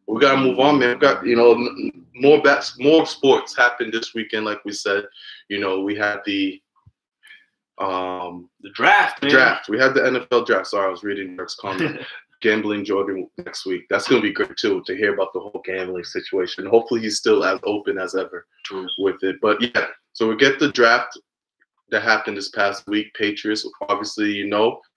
We gotta move on, man. We got more sports happened this weekend, like we said. We had the draft. Man. Draft. We had the NFL draft. Sorry, I was reading Eric's comment. Gambling Jordan next week. That's gonna be good too to hear about the whole gambling situation. Hopefully, he's still as open as ever with it. But yeah, so we get the draft that happened this past week. Patriots, obviously,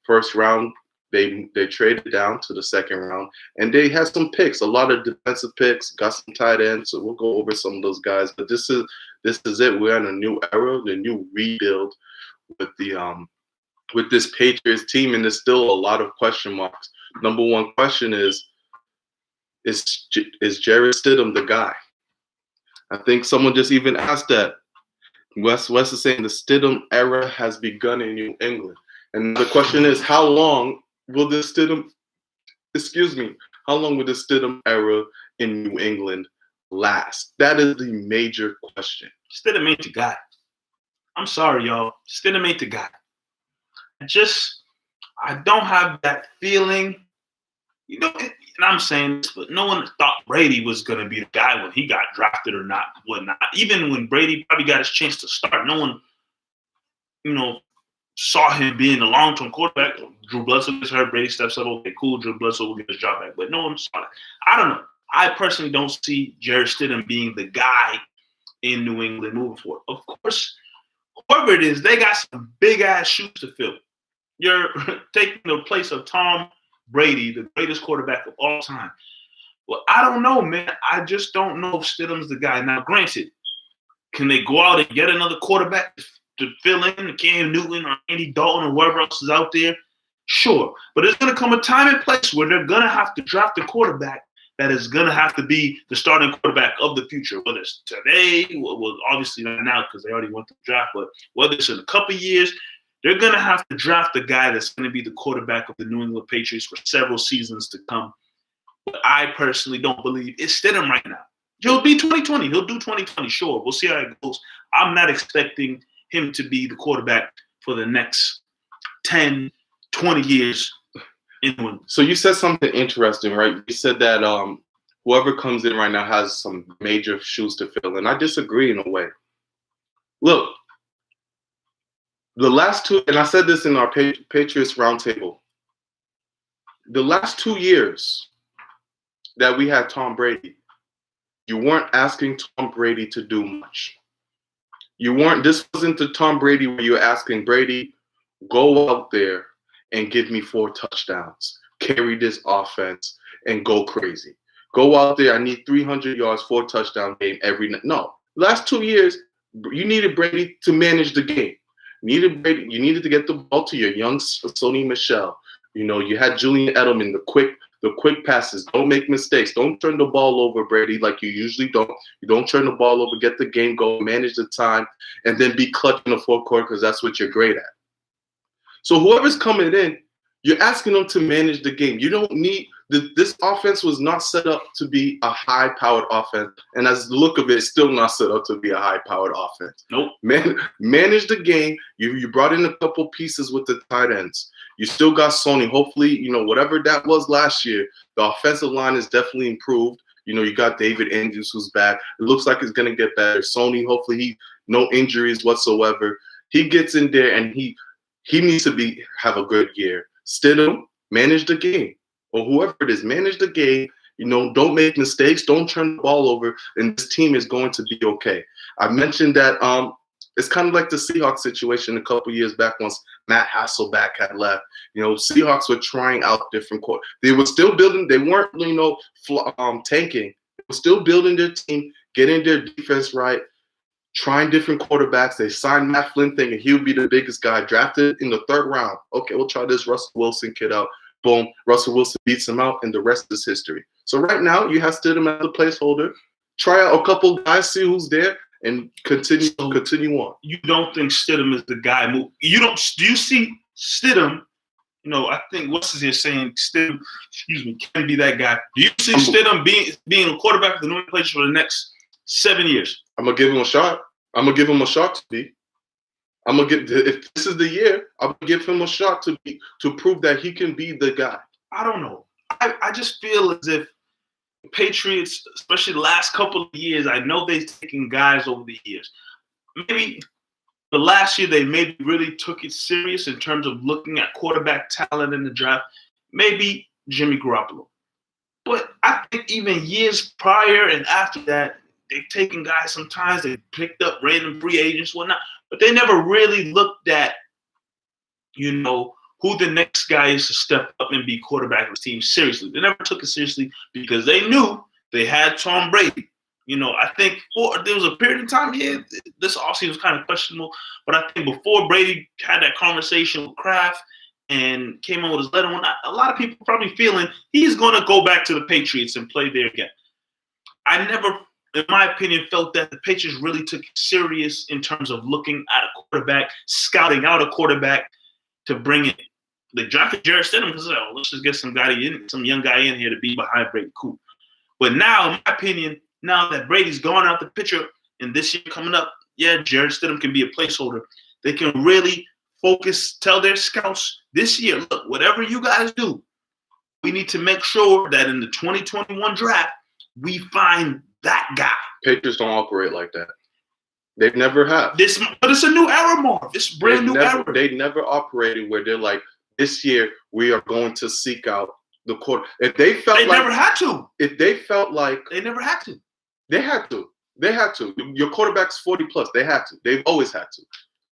first round. They traded down to the second round, and they had some picks, a lot of defensive picks, got some tight ends. So we'll go over some of those guys. But this is it. We're in a new era, the new rebuild with with this Patriots team, and there's still a lot of question marks. Number one question is Jarrett Stidham the guy? I think someone just even asked that. Wes is saying the Stidham era has begun in New England, and the question is, how long will this Stidham era in New England last? That is the major question. Stidham ain't the guy. I'm sorry, y'all. Stidham ain't the guy. I don't have that feeling. And I'm saying this, but no one thought Brady was going to be the guy when he got drafted or not, whatnot. Even when Brady probably got his chance to start, no one, saw him being a long-term quarterback. Drew Bledsoe gets hurt, Brady steps up. Okay, cool, Drew Bledsoe will get his job back. But no one saw that. I don't know. I personally don't see Jarrett Stidham being the guy in New England moving forward. Of course, whoever it is, they got some big-ass shoes to fill. You're taking the place of Tom Brady, the greatest quarterback of all time. Well, I don't know, man. I just don't know if Stidham's the guy. Now, granted, can they go out and get another quarterback to fill in Cam Newton or Andy Dalton or whoever else is out there? Sure. But there's going to come a time and place where they're going to have to draft a quarterback that is going to have to be the starting quarterback of the future, whether it's today, well obviously not now because they already went to the draft, but whether it's in a couple of years, they're going to have to draft a guy that's going to be the quarterback of the New England Patriots for several seasons to come. But I personally don't believe it's Stidham right now. He'll be 2020. He'll do 2020, sure. We'll see how it goes. I'm not expecting him to be the quarterback for the next 10, 20 years in New England. So you said something interesting, right? You said that whoever comes in right now has some major shoes to fill, and I disagree in a way. Look, the last two, and I said this in our Patriots roundtable, the last 2 years that we had Tom Brady, you weren't asking Tom Brady to do much. This wasn't the Tom Brady where you're asking Brady, go out there and give me 4 touchdowns, carry this offense, and go crazy. Go out there, I need 300 yards, 4 touchdown game every night. No, last 2 years, you needed Brady to manage the game. You needed to get the ball to your young Sony Michel. You had Julian Edelman, the quick passes. Don't make mistakes. Don't turn the ball over, Brady, like you usually don't. You don't turn the ball over, get the game going, manage the time, and then be clutch in the fourth quarter because that's what you're great at. So whoever's coming in, you're asking them to manage the game. You don't need This offense was not set up to be a high-powered offense, and as the look of it, it's still not set up to be a high-powered offense. Nope. Manage the game. You brought in a couple pieces with the tight ends. You still got Sony. Hopefully, whatever that was last year, the offensive line is definitely improved. You got David Andrews who's back. It looks like it's going to get better. Sony, hopefully, no injuries whatsoever. He gets in there and he needs to have a good year. Stidham, manage the game. Or whoever it is, manage the game. Don't make mistakes. Don't turn the ball over, and this team is going to be okay. I mentioned that it's kind of like the Seahawks situation a couple years back once Matt Hasselbeck had left. Seahawks were trying out different They were still building. They weren't, tanking. They were still building their team, getting their defense right, trying different quarterbacks. They signed Matt Flynn thinking he would be the biggest guy, drafted in the 3rd round. Okay, we'll try this Russell Wilson kid out. Boom, Russell Wilson beats him out, and the rest is history. So right now, you have Stidham as a placeholder. Try out a couple guys, see who's there, and continue on. You don't think Stidham is the guy? Do you see Stidham? I think what's his name saying Stidham, can be that guy. Do you see Stidham being a quarterback of the New England Patriots for the next 7 years? I'm gonna give him a shot. To be. If this is the year, I'm gonna give him a shot to prove that he can be the guy. I don't know. I just feel as if the Patriots, especially the last couple of years, I know they've taken guys over the years. Maybe the last year they maybe really took it serious in terms of looking at quarterback talent in the draft. Maybe Jimmy Garoppolo. But I think even years prior and after that, they've taken guys sometimes. They picked up random free agents, whatnot. But they never really looked at, who the next guy is to step up and be quarterback of the team seriously. They never took it seriously because they knew they had Tom Brady. I think there was a period of time here, this offseason was kind of questionable, but I think before Brady had that conversation with Kraft and came on with his letter, a lot of people probably feeling he's going to go back to the Patriots and play there again. I never, in my opinion, felt that the Patriots really took it serious in terms of looking at a quarterback, scouting out a quarterback to bring in. They drafted Jarrett Stidham because let's just get some young guy in here to be behind Brady. Cool. But now, in my opinion, now that Brady's gone out the picture and this year coming up, Jarrett Stidham can be a placeholder. They can really focus, tell their scouts this year, look, whatever you guys do, we need to make sure that in the 2021 draft, we find that guy. Patriots don't operate like that. They never have. But it's a new era, Marv. It's a brand new era. They never operated where they're like, this year we are going to seek out the quarter. If they felt never had to. If they felt like they never had to. They had to. They had to. Your quarterback's 40 plus. They had to. They've always had to.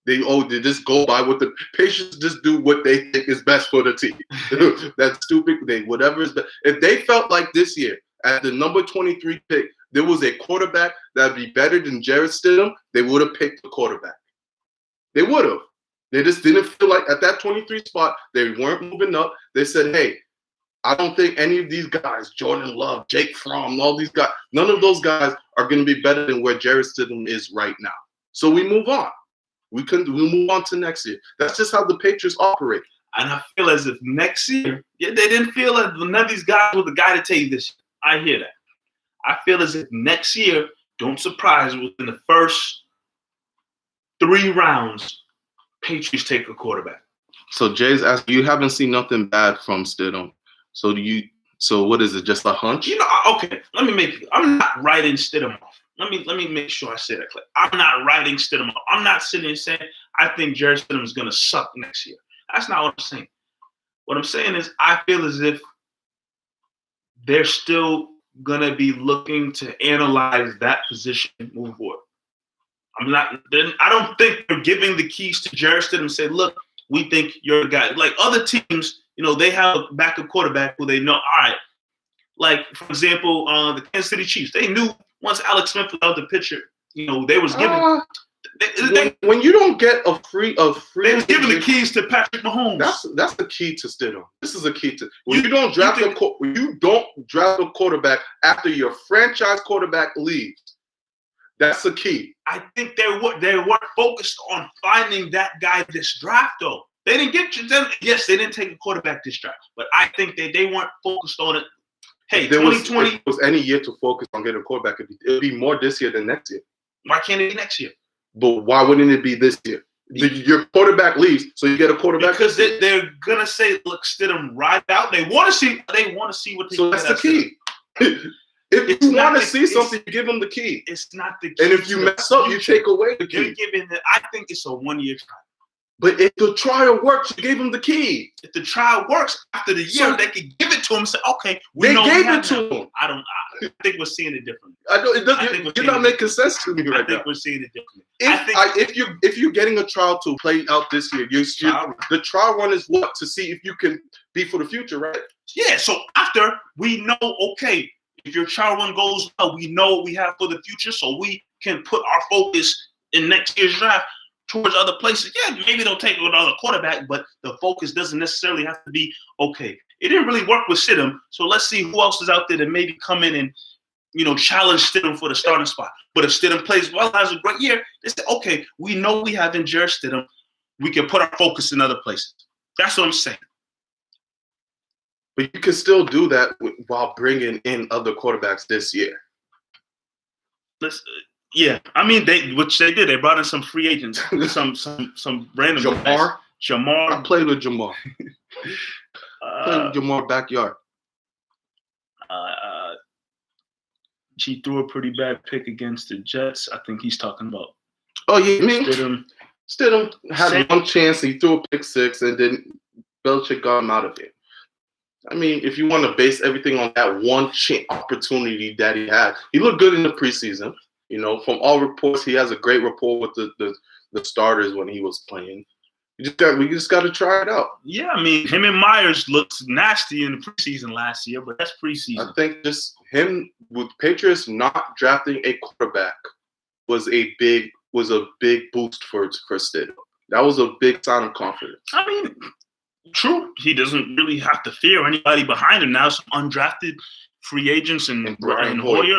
They just go by what the Patriots just do what they think is best for the team. That's stupid. Whatever is best. If they felt like this year at the number 23 pick, there was a quarterback that'd be better than Jarrett Stidham, they would have picked the quarterback. They would have. They just didn't feel like at that 23 spot, they weren't moving up. They said, hey, I don't think any of these guys, Jordan Love, Jake Fromm, all these guys, none of those guys are going to be better than where Jarrett Stidham is right now. So we move on. We'll move on to next year. That's just how the Patriots operate. And I feel as if next year, they didn't feel like none of these guys were the guy to take this year. I hear that. I feel as if next year, don't surprise, within the first 3 rounds, Patriots take a quarterback. So Jay's asking, you haven't seen nothing bad from Stidham. So what is it? Just a hunch? Okay. I'm not writing Stidham off. Let me make sure I say that clear. I'm not writing Stidham off. I'm not sitting and saying I think Jarrett Stidham is going to suck next year. That's not what I'm saying. What I'm saying is I feel as if they're still going to be looking to analyze that position and move forward. I don't think they're giving the keys to Jarrett Stidham and say, look, we think you're a guy. Like other teams, they have a backup quarterback who they know, all right. Like, for example, the Kansas City Chiefs, they knew once Alex Smith was out the picture, they was given. When you don't get a free, they was giving the keys to Patrick Mahomes. That's the key to Stidham. This is a key to when you don't draft a quarterback after your franchise quarterback leaves. That's the key. I think they weren't focused on finding that guy this draft though. They didn't get you. Yes, they didn't take a quarterback this draft, but I think that they weren't focused on it. Hey, 2020. If it was any year to focus on getting a quarterback, it'd be more this year than next year. Why can't it be next year? But why wouldn't it be this year? Your quarterback leaves, so you get a quarterback. Because they're gonna say, "Look, Stidham, ride out." They want to see. They want to see what they. So that's the key. If you want to see something, you give them the key. It's not the key. And if you mess up, you take away the key. You're giving it. I think it's a 1-year trial. But if the trial works, you gave him the key. If the trial works after the year, they could give it to him and say, "Okay, they gave it to him." I think we're seeing it differently. You're not making sense to me right now. I think we're seeing it differently. If you're getting a trial to play out this year, the trial run is what? To see if you can be for the future, right? Yeah. So after we know, okay, if your trial run goes well, we know what we have for the future, so we can put our focus in next year's draft towards other places. Yeah, maybe they'll take another quarterback, but the focus doesn't necessarily have to be, okay, it didn't really work with Stidham, so let's see who else is out there that maybe come in and, challenge Stidham for the starting spot. But if Stidham plays well, has a great year, they say, okay, we know we have in Jarrett Stidham. We can put our focus in other places. That's what I'm saying. But you can still do that while bringing in other quarterbacks this year. Yeah, I mean, which they did. They brought in some free agents, some random Jamar. I played with Jamar. Played with Jamar backyard. He threw a pretty bad pick against the Jets. I think he's talking about. Oh yeah, Stidham had one chance. He threw a pick six, and then Belichick got him out of it. I mean, if you want to base everything on that one opportunity that he had, he looked good in the preseason. From all reports, he has a great rapport with the starters when he was playing. We just got to try it out. Yeah, I mean, him and Myers looked nasty in the preseason last year, but that's preseason. I think just him with Patriots not drafting a quarterback was a big boost for Stidham. That was a big sign of confidence. I mean, true. He doesn't really have to fear anybody behind him now. Some undrafted free agents and Hoyer, you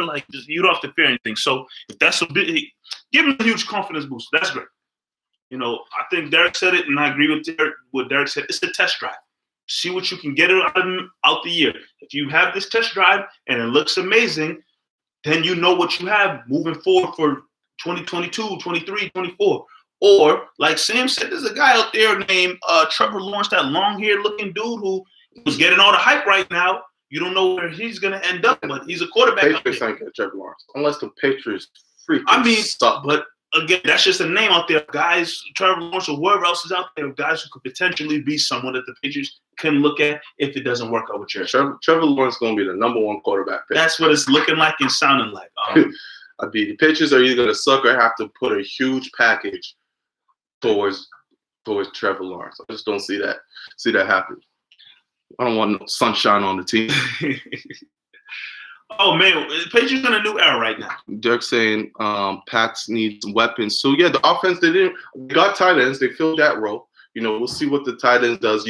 don't have to fear anything. So if that's give him a huge confidence boost. That's great. I think Derek said it, and I agree with what Derek said. It's a test drive. See what you can get out of him out the year. If you have this test drive and it looks amazing, then you know what you have moving forward for 2022, 23, 24. Or, like Sam said, there's a guy out there named Trevor Lawrence, that long-haired looking dude who was getting all the hype right now. You don't know where he's going to end up, but he's a quarterback. Patriots ain't get Trevor Lawrence unless the Patriots freaking suck. But again, that's just a name out there. Guys, Trevor Lawrence or whoever else is out there, guys who could potentially be someone that the Patriots can look at if it doesn't work out with Trevor Lawrence is going to be the number one quarterback pick. That's what it's looking like and sounding like. The Patriots are either going to suck or have to put a huge package towards Trevor Lawrence. I just don't see that happen. I don't want no sunshine on the team. Oh man, Patriots in a new era right now. Dirk saying Pats need some weapons. So yeah, the offense they got tight ends. They filled that role. We'll see what the tight ends does.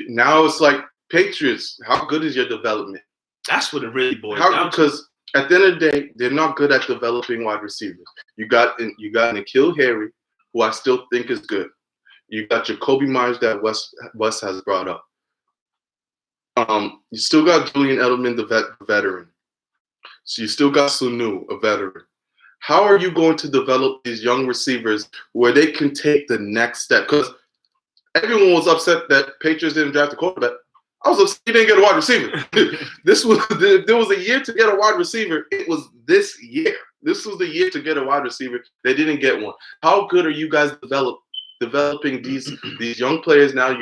Now it's like Patriots. How good is your development? That's what it really boils down to. Because at the end of the day, they're not good at developing wide receivers. You got N'Keal Harry, who I still think is good. You got Jacoby Myers that Wes has brought up. You still got Julian Edelman, the veteran. So you still got Sanu, a veteran. How are you going to develop these young receivers where they can take the next step? Because everyone was upset that Patriots didn't draft a quarterback. I was upset he didn't get a wide receiver. There was a year to get a wide receiver. It was this year. This was the year to get a wide receiver. They didn't get one. How good are you guys developing these young players now?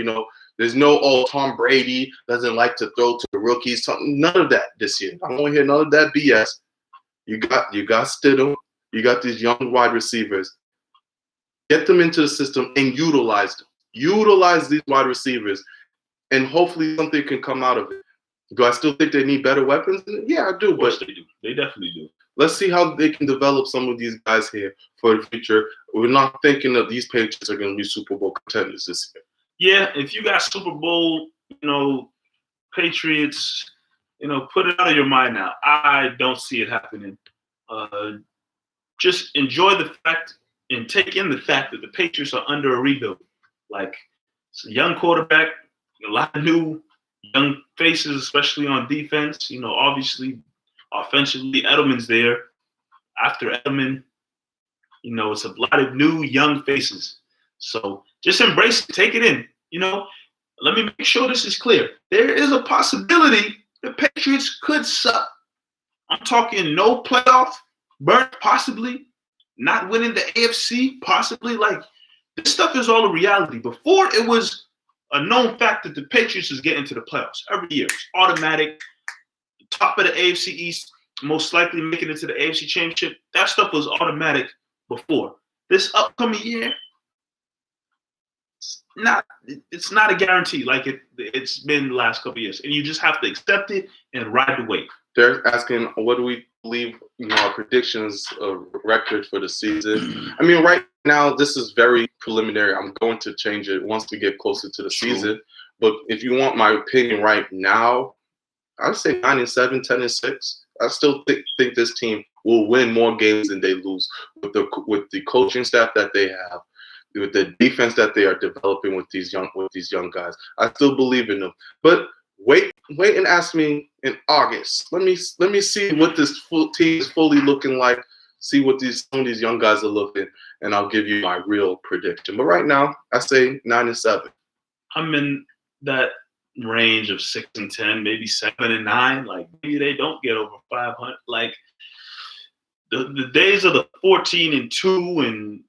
There's no Tom Brady doesn't like to throw to the rookies. None of that this year. I don't want to hear none of that BS. You got Stidham. You got these young wide receivers. Get them into the system and utilize them. Utilize these wide receivers, and hopefully something can come out of it. Do I still think they need better weapons? Yeah, I do. But they do. They definitely do. Let's see how they can develop some of these guys here for the future. We're not thinking that these Patriots are going to be Super Bowl contenders this year. Yeah, if you got Super Bowl, Patriots, put it out of your mind now. I don't see it happening. Just enjoy the fact and take in the fact that the Patriots are under a rebuild. Like, It's a young quarterback, a lot of new young faces, especially on defense. Obviously, offensively, Edelman's there. After Edelman, it's a lot of new young faces. So just embrace it, take it in. Let me make sure this is clear. There is a possibility the Patriots could suck. I'm talking no playoff berth, possibly not winning the AFC, possibly. Like, this stuff is all a reality. Before, it was a known fact that the Patriots is getting to the playoffs every year. It's automatic. Top of the AFC East, most likely making it to the AFC Championship. That stuff was automatic before. This upcoming year, it's not a guarantee like it's been the last couple of years. And you just have to accept it and ride the wave. They're asking, what do we believe, our predictions of record for the season? I mean, right now, this is very preliminary. I'm going to change it once we get closer to the season. But if you want my opinion right now, I'd say 9-7, 10-6. I still think this team will win more games than they lose with the coaching staff that they have, with the defense that they are developing with these young guys. I still believe in them. But wait and ask me in August. Let me see what this full team is fully looking like. See what some of these young guys are looking, and I'll give you my real prediction. But right now, I say 9-7. I'm in that range of 6-10, maybe 7-9. Like, maybe they don't get over 500. Like, the days of the 14-2 and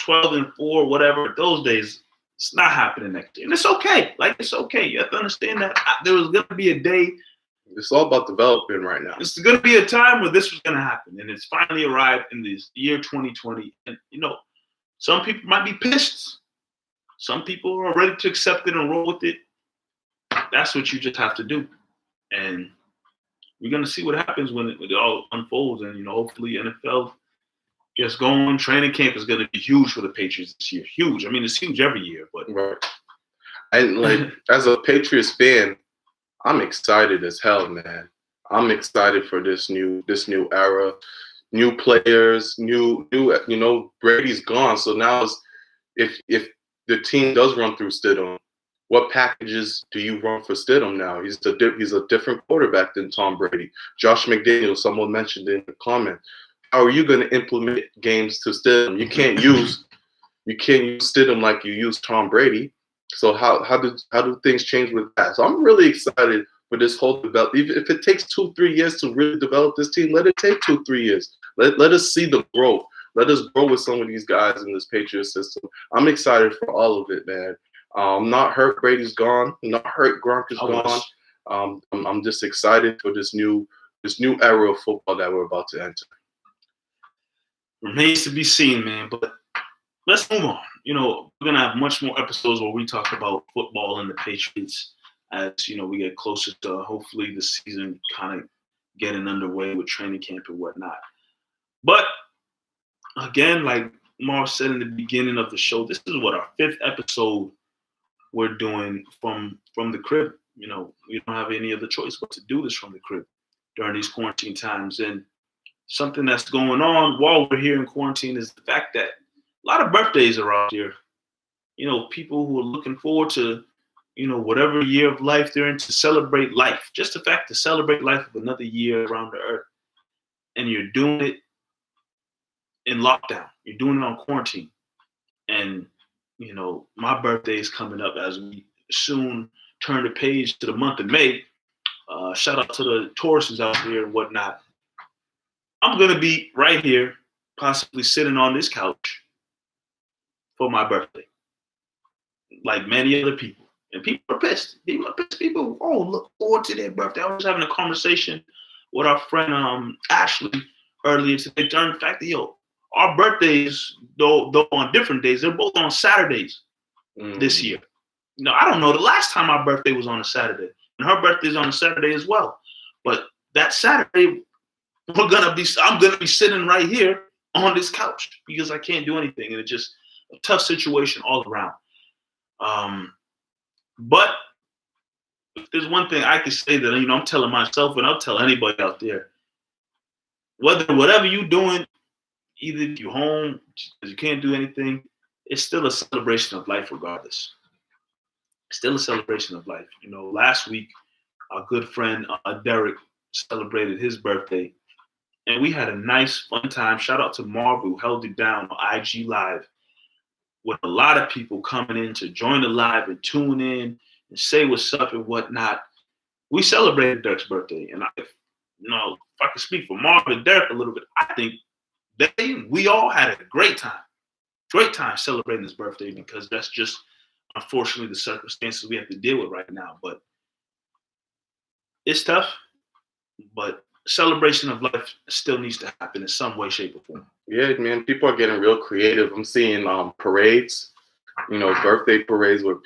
12-4, whatever, those days, it's not happening next year. And it's okay. Like, it's okay. You have to understand that there was going to be a day. It's all about developing right now. It's going to be a time where this was going to happen. And it's finally arrived in this year 2020. And, some people might be pissed. Some people are ready to accept it and roll with it. That's what you just have to do. And we're going to see what happens when it all unfolds. And, hopefully NFL gets going. Training camp is going to be huge for the Patriots this year. Huge. I mean, it's huge every year. But right. And, as a Patriots fan, I'm excited as hell, man. I'm excited for this new era, new players, new. Brady's gone, so now if the team does run through Stidham, what packages do you run for Stidham now? He's a different quarterback than Tom Brady. Josh McDaniels, someone mentioned in the comment. How are you going to implement games to Stidham? You can't use Stidham like you use Tom Brady. So how do things change with that? So I'm really excited for this whole development. Even if it takes 2-3 years to really develop this team, let it take 2-3 years. Let us see the growth. Let us grow with some of these guys in this Patriot system. I'm excited for all of it, man. I'm not hurt Brady's gone. I'm not hurt Gronk is gone. I'm just excited for this new era of football that we're about to enter. Remains to be seen, man. But let's move on. We're going to have much more episodes where we talk about football and the Patriots as, we get closer to hopefully the season kind of getting underway with training camp and whatnot. But again, like Marv said in the beginning of the show, this is what our 5th episode we're doing from the crib. We don't have any other choice but to do this from the crib during these quarantine times. And something that's going on while we're here in quarantine is the fact that a lot of birthdays are out here. People who are looking forward to, whatever year of life they're in, to celebrate life. Just the fact to celebrate life of another year around the earth. And you're doing it in lockdown. You're doing it on quarantine. And, my birthday is coming up as we soon turn the page to the month of May. Shout out to the Tauruses out here and whatnot. I'm going to be right here, possibly sitting on this couch for my birthday, like many other people. And people are pissed. People look forward to their birthday. I was having a conversation with our friend Ashley earlier today during the fact that, our birthdays, though on different days, they're both on Saturdays this year. I don't know the last time our birthday was on a Saturday. And her birthday's on a Saturday as well. But that Saturday, I'm gonna be sitting right here on this couch because I can't do anything, and it's just a tough situation all around. But if there's one thing I can say that I'm telling myself, and I'll tell anybody out there, whatever you're doing, either if you're home because you can't do anything, it's still a celebration of life regardless. It's still a celebration of life. Last week, our good friend Derek celebrated his birthday, and we had a nice, fun time. Shout out to Marv, who held it down on IG Live, with a lot of people coming in to join the live and tune in and say what's up and whatnot. We celebrated Derek's birthday, and if I can speak for Marv and Derek a little bit, I think we all had a great time celebrating his birthday, because that's just unfortunately the circumstances we have to deal with right now. But it's tough, but celebration of life still needs to happen in some way, shape, or form. Yeah, man, people are getting real creative. I'm seeing parades, birthday parades where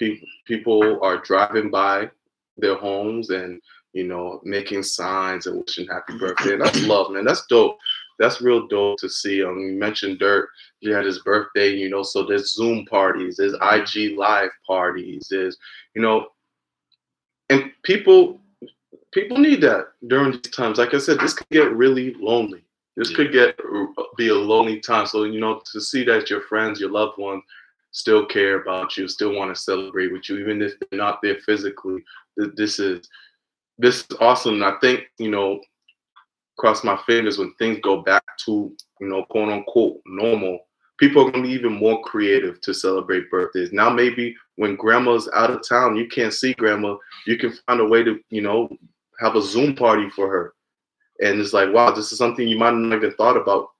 people are driving by their homes and, making signs and wishing happy birthday. And that's love, man. That's dope. That's real dope to see. You mentioned Dirk. He had his birthday, so there's Zoom parties, there's IG Live parties, there's, and people need that during these times. Like I said, this could get really lonely. This could be a lonely time. So, to see that your friends, your loved ones still care about you, still want to celebrate with you, even if they're not there physically, this is awesome. And I think, cross my fingers, when things go back to, quote unquote normal, people are going to be even more creative to celebrate birthdays. Now, maybe when grandma's out of town, you can't see grandma, you can find a way to, have a Zoom party for her. And it's like, wow, this is something you might not even thought about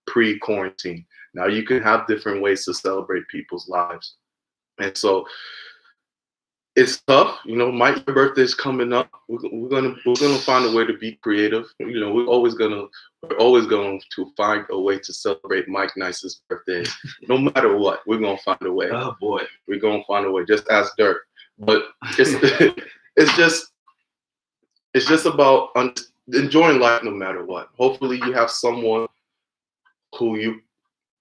pre-quarantine. Now you can have different ways to celebrate people's lives. And so it's tough, my birthday's coming up. We're gonna find a way to be creative. We're always going to find a way to celebrate Mike Nice's birthday. No matter what, we're gonna find a way. Oh boy, we're gonna find a way. Just ask Dirk. But it's just about enjoying life no matter what. Hopefully you have someone who you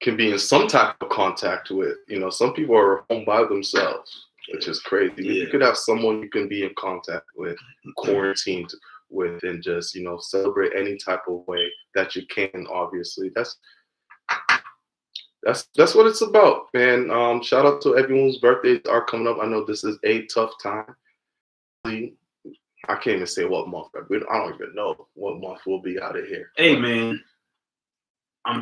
can be in some type of contact with. Some people are home by themselves, which is crazy. Yeah. You could have someone you can be in contact with, quarantined with, and just, celebrate any type of way that you can, obviously. That's what it's about, man. Shout out to everyone whose birthdays are coming up. I know this is a tough time. I can't even say what month. I don't even know what month we'll be out of here. Hey, man, I've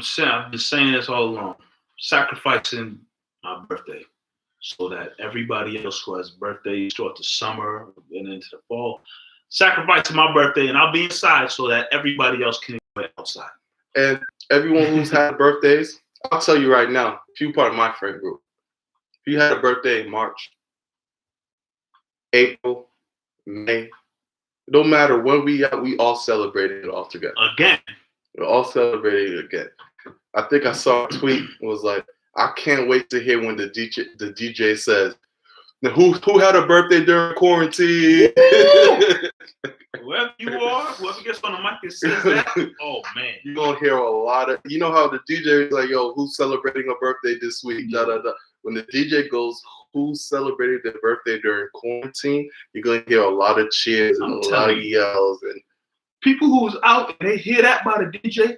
been saying this all along. Sacrificing my birthday so that everybody else who has birthdays throughout the summer and into the fall, sacrificing my birthday, and I'll be inside so that everybody else can enjoy it outside. And everyone who's had birthdays, I'll tell you right now, if you're part of my friend group, if you had a birthday in March, April, May, no matter when we all celebrated it all together. Again. We all celebrated it again. I think I saw a tweet. It was like, I can't wait to hear when the DJ says, who had a birthday during quarantine? Whoever you are, whoever gets on the mic and says that, oh man. You're going to hear a lot of, how the DJ is like, yo, who's celebrating a birthday this week? Da, da, da. When the DJ goes, who celebrated their birthday during quarantine, you're going to hear a lot of cheers and a lot of yells. And people who's out and they hear that by the DJ,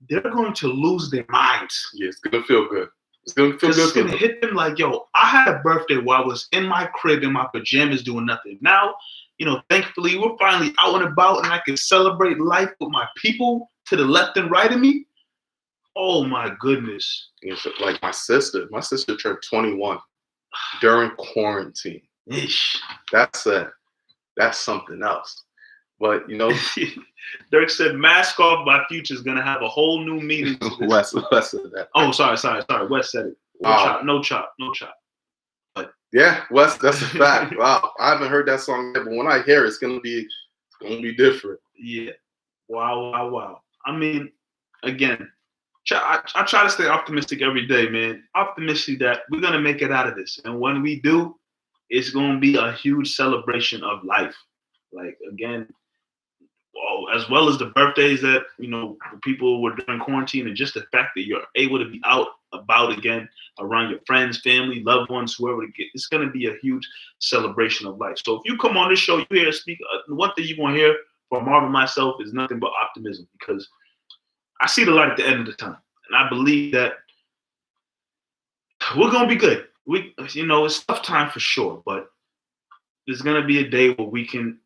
they're going to lose their minds. Yeah, it's going to feel good. It's going to feel good. It's going to hit them like, yo, I had a birthday while I was in my crib in my pajamas doing nothing. Now, thankfully, we're finally out and about and I can celebrate life with my people to the left and right of me. Oh, my goodness. Like my sister turned 21 during quarantine. Ish. That's something else. But, Dirk said, mask off by Future is going to have a whole new meaning. Wes said that. Oh, sorry. Wes said it. No chop. But yeah, Wes, that's a fact. Wow. I haven't heard that song yet, but when I hear it, it's going to be different. Yeah. Wow. I mean, again, I try to stay optimistic every day, man. Optimistic that we're going to make it out of this. And when we do, it's going to be a huge celebration of life. Like, again, as well as the birthdays that, people were during quarantine, and just the fact that you're able to be out about again around your friends, family, loved ones, whoever it gets, it's going to be a huge celebration of life. So if you come on this show, you hear us speak, one thing you're going to hear from Marv and myself is nothing but optimism, because I see the light at the end of the tunnel. And I believe that We're gonna be good. It's tough time for sure, but there's gonna be a day where we can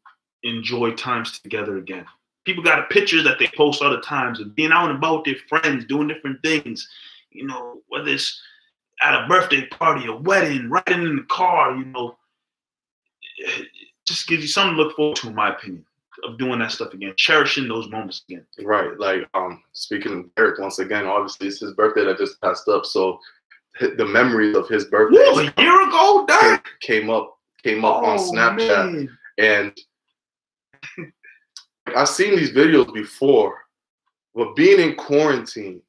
enjoy times together again. People got pictures that they post all the times of being out and about with their friends, doing different things. Whether it's at a birthday party, a wedding, riding in the car. It just gives you something to look forward to, in my opinion, of doing that stuff again, cherishing those moments again. Right. Like, speaking of Eric, once again, obviously it's his birthday that just passed up, so the memories of his birthday a year ago, came up on Snapchat, man. And I've seen these videos before, but being in quarantine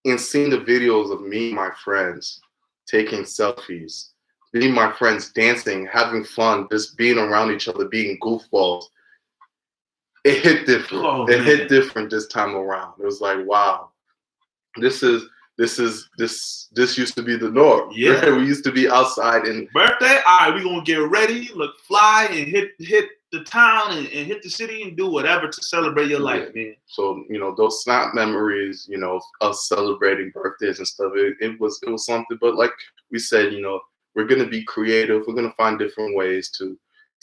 and seeing the videos of me and my friends taking selfies, me and my friends dancing, having fun, just being around each other, being goofballs, it hit different. It hit different this time around. It was like, wow, this used to be the norm. Yeah, right? We used to be outside and birthday. All right, we gonna get ready, look fly, and hit the town and hit the city and do whatever to celebrate your life, man. So those snap memories, us celebrating birthdays and stuff. It was something. But like we said, we're gonna be creative. We're gonna find different ways to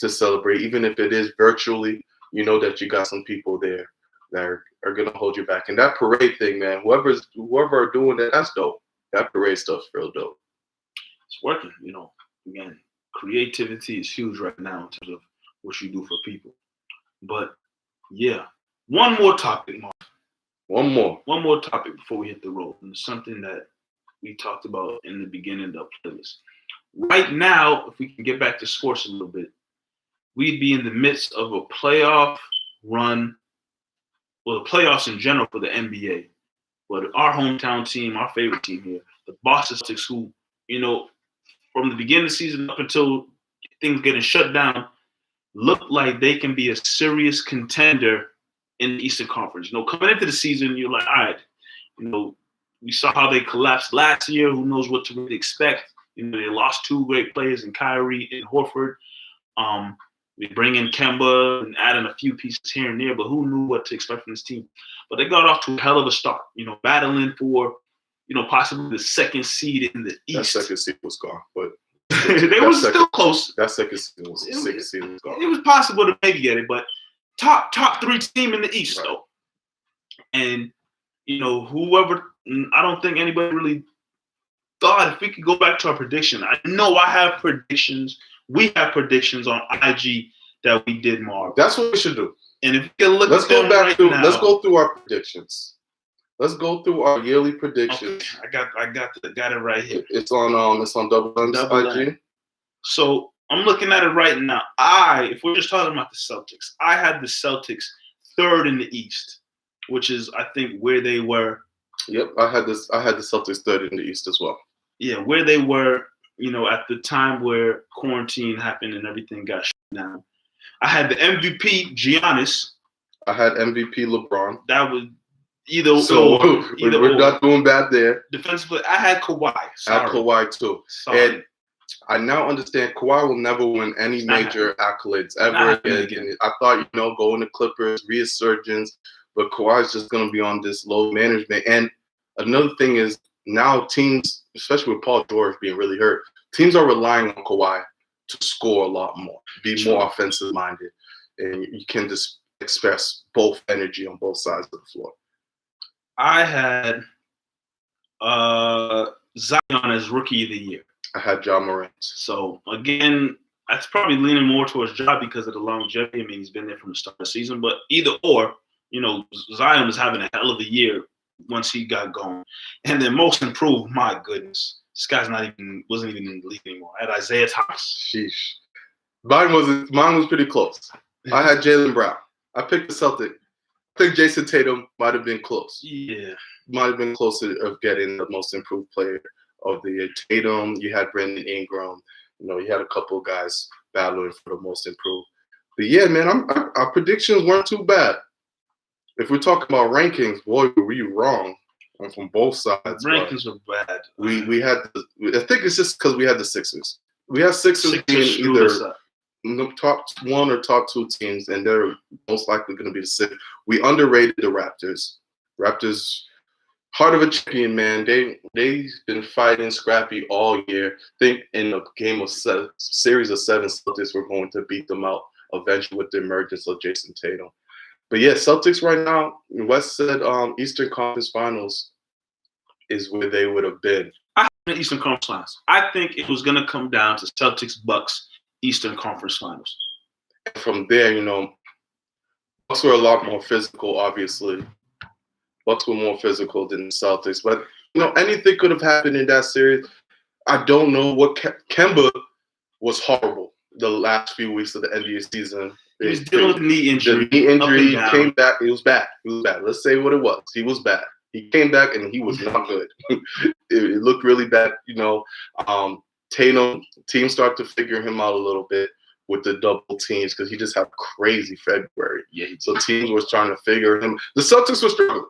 celebrate, even if it is virtually. That you got some people there that are gonna hold you back. And that parade thing, man. Whoever are doing that, that's dope. That parade stuff's real dope. It's working. Again, creativity is huge right now in terms of what you do for people. But yeah, one more topic, Marv. One more topic before we hit the road. And it's something that we talked about in the beginning of the playlist. Right now, if we can get back to sports a little bit, we'd be in the midst of a playoff run, well, the playoffs in general for the NBA. But our hometown team, our favorite team here, the Boston Celtics, who, from the beginning of the season up until things getting shut down, look like they can be a serious contender in the Eastern Conference. Coming into the season, you're like, all right, we saw how they collapsed last year. Who knows what to really expect? They lost two great players in Kyrie and Horford. We bring in Kemba and add in a few pieces here and there, but who knew what to expect from this team? But they got off to a hell of a start, battling for, possibly the second seed in the East. That second seed was gone, but they were still close. That second seed was gone. It was possible to maybe get it, but top three team in the East, right. Though. And, whoever, I don't think anybody really thought if we could go back to our prediction. I know I have predictions. We have predictions on IG that we did, Marv. That's what we should do. And if you can look let's go through our predictions. Let's go through our yearly predictions. Okay. I got it right here. It's on Double M's IG. So I'm looking at it right now. If we're just talking about the Celtics, I had the Celtics third in the East, which is I think where they were. Yep, I had the Celtics third in the East as well. Yeah, where they were. At the time where quarantine happened and everything got shut down. I had the MVP, Giannis. I had MVP, LeBron. That was either or. We're not doing bad there. Defensively, I had Kawhi. I had Kawhi too. Sorry. And I now understand Kawhi will never win any major accolades ever again. I thought, going to Clippers, resurgence, but Kawhi's just going to be on this low management. And another thing is, now teams, especially with Paul George being really hurt, teams are relying on Kawhi to score a lot more, be more offensive minded, and you can just express both energy on both sides of the floor. I had Zion as Rookie of the Year. I had Ja Morant. So again, that's probably leaning more towards Ja because of the longevity. I mean, he's been there from the start of the season, but either or, Zion was having a hell of a year once he got going. And then most improved, my goodness. This guy's wasn't even in the league anymore. I had Isaiah Thomas. Sheesh. Mine was pretty close. I had Jaylen Brown. I picked the Celtic. I think Jason Tatum might have been close. Yeah. Might have been close of getting the most improved player of the year. Tatum, you had Brandon Ingram. You had a couple of guys battling for the most improved. But yeah, man, our predictions weren't too bad. If we're talking about rankings, boy, were we wrong from both sides. Rankings are bad. We had I think it's just because we had the Sixers. We have Sixers being either top one or top two teams, and they're most likely going to be the Sixers. We underrated the Raptors. Raptors Heart of a champion, man. They've been fighting scrappy all year. Think in a series of 7, Celtics were going to beat them out eventually with the emergence of Jason Tatum. But yeah, Celtics right now, West said Eastern Conference Finals is where they would have been. I have the Eastern Conference Finals. I think it was going to come down to Celtics Bucks Eastern Conference Finals. And from there, Bucks were a lot more physical, obviously. Bucks were more physical than the Celtics. But, anything could have happened in that series. I don't know what Kemba was horrible the last few weeks of the NBA season. He was dealing with knee injury. The knee injury came back. It was bad. Let's say what it was. He was bad. He came back and he was not good. it looked really bad. Tatum, teams start to figure him out a little bit with the double teams because he just had crazy February. Yeah. So teams was trying to figure him. The Celtics were struggling.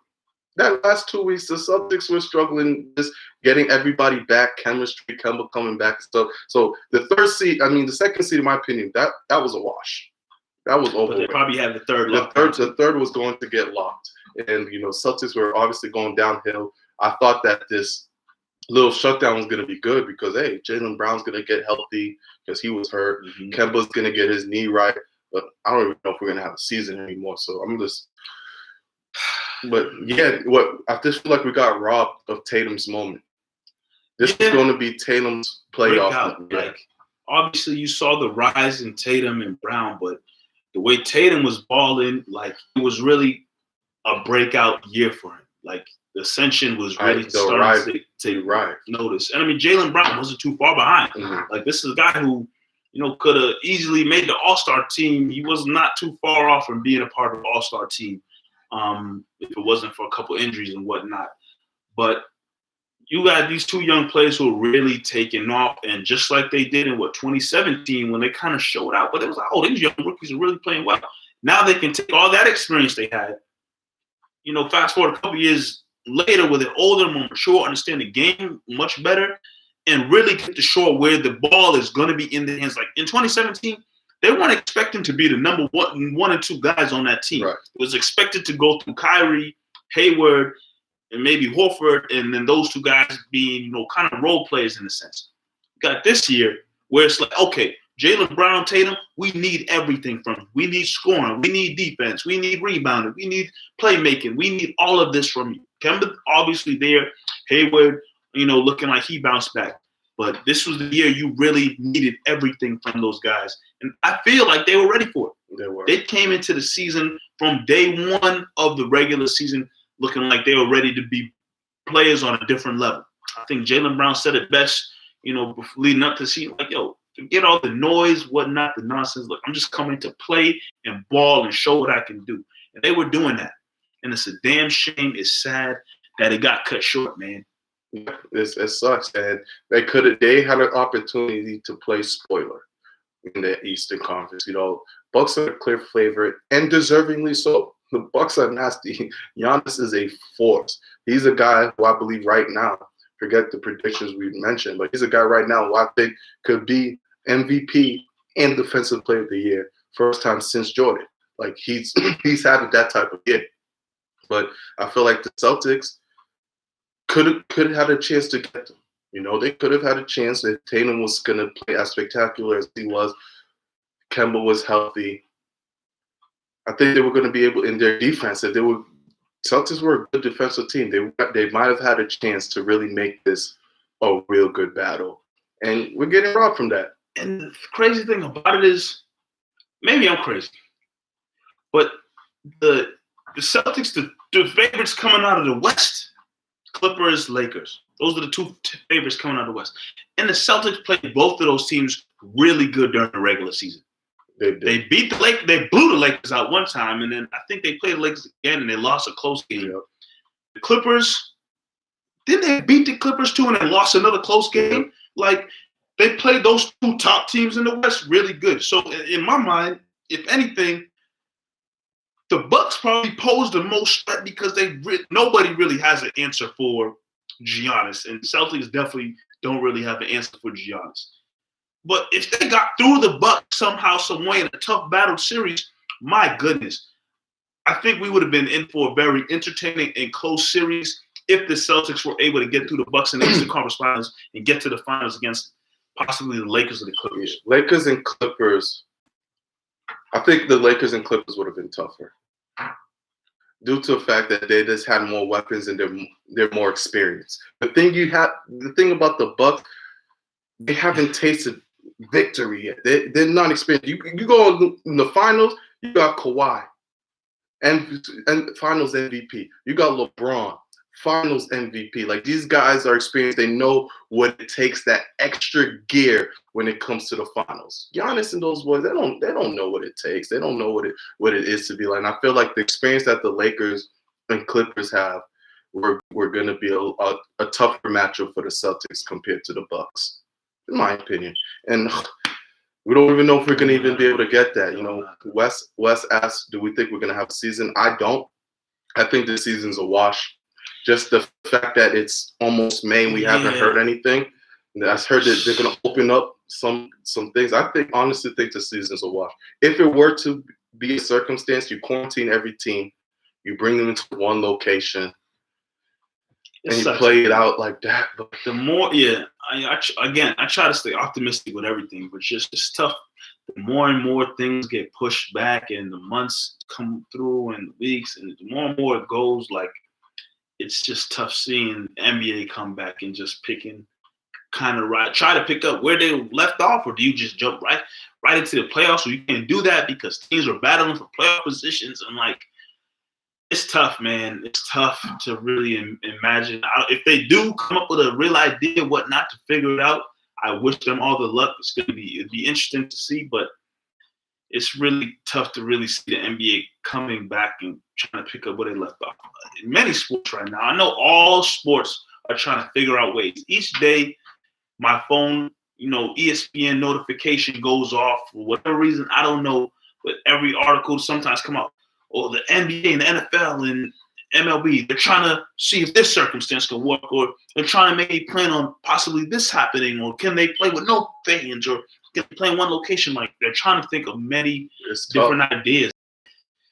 That last 2 weeks, the Celtics were struggling just getting everybody back, chemistry, Kemba coming back and stuff. So the second seed, in my opinion, that was a wash. That was over. But they probably have the third locked. The third was going to get locked. And, Celtics were obviously going downhill. I thought that this little shutdown was going to be good because, hey, Jaylen Brown's going to get healthy because he was hurt. Mm-hmm. Kemba's going to get his knee right. But I don't even know if we're going to have a season anymore. So I'm just – but, yeah, I just feel like we got robbed of Tatum's moment. This is going to be Tatum's playoff. Like, obviously, you saw the rise in Tatum and Brown, but the way Tatum was balling, like, it was really a breakout year for him. Like, the ascension was really starting to notice. And, Jaylen Brown wasn't too far behind. Mm-hmm. Like, this is a guy who, could have easily made the All-Star team. He was not too far off from being a part of the All-Star team. If it wasn't for a couple injuries and whatnot. But you got these two young players who are really taking off, and just like they did in 2017 when they kind of showed out, but it was like, oh, these young rookies are really playing well. Now they can take all that experience they had, fast forward a couple years later with an older, more mature, understand the game much better, and really get to show where the ball is going to be in their hands. Like in 2017, they weren't expecting to be the number one and two guys on that team. Right. It was expected to go through Kyrie, Hayward, and maybe Horford, and then those two guys being, kind of role players in a sense. Got this year where it's like, okay, Jaylen Brown, Tatum, we need everything from you. We need scoring. We need defense. We need rebounding. We need playmaking. We need all of this from you. Kemba, obviously there. Hayward, looking like he bounced back. But this was the year you really needed everything from those guys. And I feel like they were ready for it. They came into the season from day one of the regular season looking like they were ready to be players on a different level. I think Jaylen Brown said it best, leading up to the season, like, yo, forget all the noise, whatnot, the nonsense. Look, I'm just coming to play and ball and show what I can do. And they were doing that. And it's a damn shame. It's sad that it got cut short, man. It sucks, and they had an opportunity to play spoiler in the Eastern Conference. Bucks are a clear favorite, and deservingly so. The Bucks are nasty. Giannis is a force. He's a guy who I believe right now, forget the predictions we mentioned, but he's a guy right now who I think could be MVP and Defensive Player of the Year, first time since Jordan. Like he's had that type of year. But I feel like the Celtics could have had a chance to get them. They could have had a chance if Tatum was going to play as spectacular as he was. Kemba was healthy. I think they were going to be able, in their defense, Celtics were a good defensive team. They might have had a chance to really make this a real good battle. And we're getting robbed from that. And the crazy thing about it is, maybe I'm crazy, but the Celtics, the favorites coming out of the West, Clippers, Lakers. Those are the two favorites coming out of the West. And the Celtics played both of those teams really good during the regular season. They beat the Lakers. They blew the Lakers out one time, and then I think they played the Lakers again, and they lost a close game. Yeah. The Clippers, didn't they beat the Clippers too, and they lost another close game? Yeah. Like, they played those two top teams in the West really good. So, in my mind, if anything, the Bucks probably pose the most threat because nobody really has an answer for Giannis, and Celtics definitely don't really have an answer for Giannis. But if they got through the Bucks somehow, some way in a tough battle series, my goodness, I think we would have been in for a very entertaining and close series. if the Celtics were able to get through the Bucks in the Eastern Conference Finals and get to the finals against possibly the Lakers or the Clippers. Yeah. Lakers and Clippers. I think the Lakers and Clippers would have been tougher due to the fact that they just had more weapons and they're more experienced. The thing about the Bucks, they haven't tasted victory yet. They're not experienced. You go in the finals, you got Kawhi and finals MVP. You got LeBron, finals MVP. Like, these guys are experienced. They know what it takes, that extra gear when it comes to the finals. Giannis and those boys, they don't know what it takes. They don't know what it is to be like. And I feel like the experience that the Lakers and Clippers have, we're going to be a tougher matchup for the Celtics compared to the Bucks, in my opinion. And we don't even know if we're going to even be able to get that. You know, Wes asked, do we think we're going to have a season? I don't. I think this season's a wash. Just the fact that it's almost May and we haven't heard anything. I've heard that they're going to open up some things. I honestly think the season's a wash. If it were to be a circumstance, you quarantine every team, you bring them into one location, and you play it out like that. But the more, I try to stay optimistic with everything, but it's tough. The more and more things get pushed back and the months come through and the weeks, and the more and more it goes, like, it's just tough seeing the NBA come back and just picking kind of try to pick up where they left off, or do you just jump right into the playoffs? So you can't do that because teams are battling for playoff positions. And, like, it's tough, man. It's tough to really imagine. If they do come up with a real idea of what not to figure it out, I wish them all the luck. It'd be interesting to see, but it's really tough to really see the NBA coming back and trying to pick up where they left off. In many sports right now, I know all sports are trying to figure out ways. Each day, my phone, ESPN notification goes off for whatever reason. I don't know, but every article sometimes come out. Or the NBA and the NFL and MLB, they're trying to see if this circumstance can work, or they're trying to maybe plan on possibly this happening, or can they play with no fans, or can they play in one location? Like, they're trying to think of many different ideas.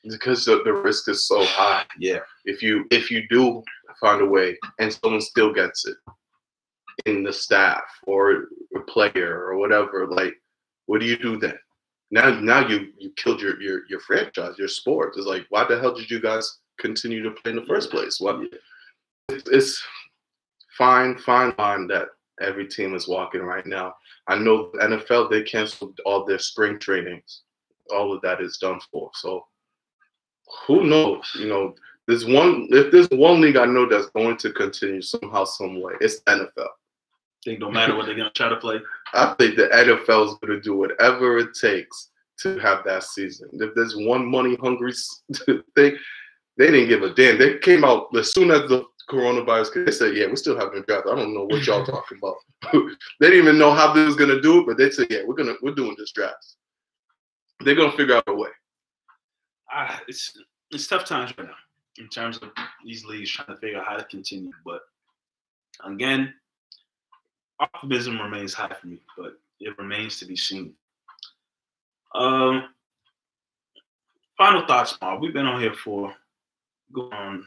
Because the risk is so high. Yeah. If you do find a way and someone still gets it in the staff or a player or whatever, like, what do you do then? Now you killed your franchise, your sport. It's like, why the hell did you guys continue to play in the first place? Well, it's fine line that every team is walking right now. I know the NFL, they canceled all their spring trainings. All of that is done for. So who knows? If there's one league I know that's going to continue somehow, some way, it's the NFL. Think no matter what they're gonna try to play. I think the NFL is going to do whatever it takes to have that season. If there's one money hungry thing, they didn't give a damn. They came out as soon as the coronavirus. They said, "Yeah, we're still having a draft." I don't know what y'all talking about. They didn't even know how they was going to do it, but they said, "Yeah, we're doing this draft." They're going to figure out a way. It's tough times right now in terms of these leagues trying to figure out how to continue. But again, optimism remains high for me, but it remains to be seen. Final thoughts, Marv. We've been on here for going on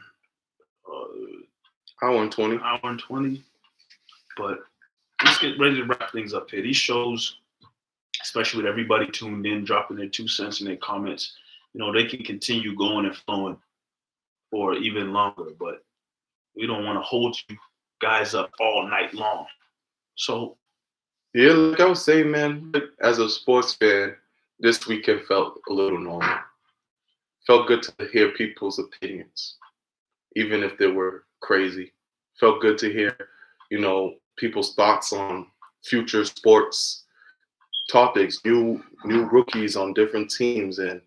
hour and 20. Hour and 20. But let's get ready to wrap things up here. These shows, especially with everybody tuned in, dropping their 2 cents in their comments, they can continue going and flowing for even longer. But we don't want to hold you guys up all night long. So, yeah, like I was saying, man, as a sports fan, this weekend felt a little normal. Felt good to hear people's opinions, even if they were crazy. Felt good to hear, people's thoughts on future sports topics, new rookies on different teams, and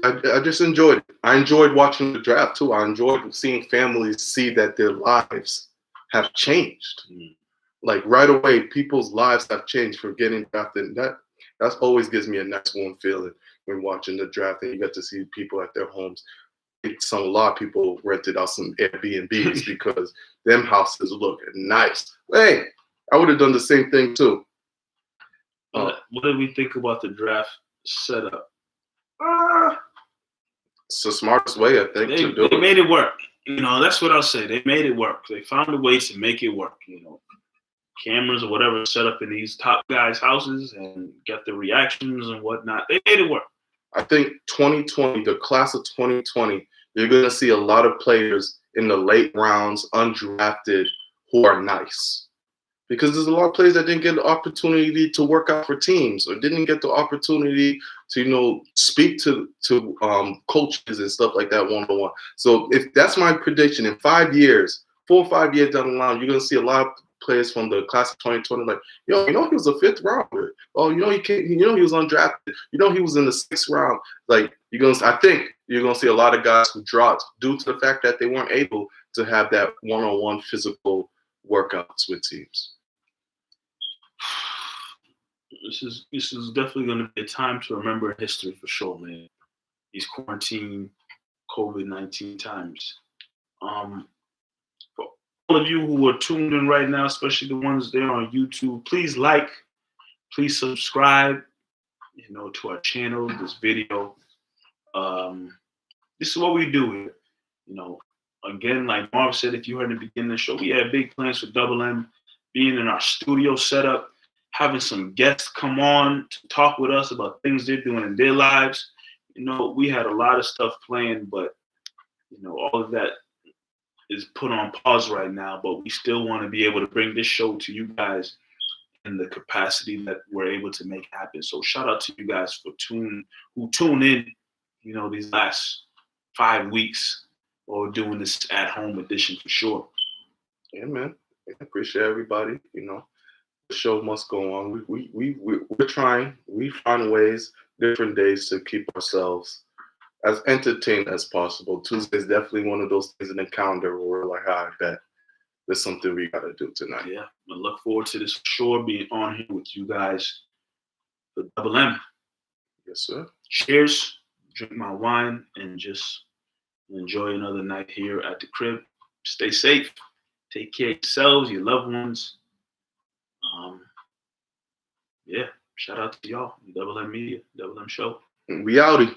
I just enjoyed it. I enjoyed watching the draft too. I enjoyed seeing families see that their lives have changed. Like, right away, people's lives have changed for getting drafted. That always gives me a nice warm feeling when watching the draft, and you get to see people at their homes. A lot of people rented out some Airbnbs because them houses look nice. Hey, I would have done the same thing too. What did we think about the draft setup? It's the smartest way, I think, to do it. They made it work. That's what I'll say. They made it work. They found a way to make it work. Cameras or whatever set up in these top guys' houses and get the reactions and whatnot. They made it work. I think 2020, the class of 2020, you're going to see a lot of players in the late rounds, undrafted, who are nice. Because there's a lot of players that didn't get the opportunity to work out for teams or didn't get the opportunity to, speak to coaches and stuff like that one-on-one. So if that's my prediction, in 5 years, 4 or 5 years down the line, you're going to see a lot of players from the class of 2020 like, he was a 5th rounder. Oh, he was undrafted. He was in the 6th round. Like, I think you're going to see a lot of guys who dropped due to the fact that they weren't able to have that one-on-one physical workouts with teams. This is definitely going to be a time to remember in history for sure, man. These quarantine, COVID-19 times. For all of you who are tuned in right now, especially the ones there on YouTube, please please subscribe, to our channel, this video. This is what we do here. Again, like Marv said, if you heard in the beginning of the show, we had big plans for Double M, being in our studio setup, having some guests come on to talk with us about things they're doing in their lives. We had a lot of stuff planned, but, all of that is put on pause right now, but we still want to be able to bring this show to you guys in the capacity that we're able to make happen. So shout out to you guys who tune in, these last 5 weeks, or doing this at home edition for sure. Yeah, man. I appreciate everybody. The show must go on. We're trying. We find ways, different days to keep ourselves as entertained as possible. Tuesday is definitely one of those things in the calendar where we're like, I bet there's something we got to do tonight. Yeah, I look forward to this for sure, being on here with you guys for Double M. Yes, sir. Cheers. Drink my wine and just enjoy another night here at the crib. Stay safe. Take care of yourselves, your loved ones. Shout out to y'all. Double M Media, Double M Show. We outie.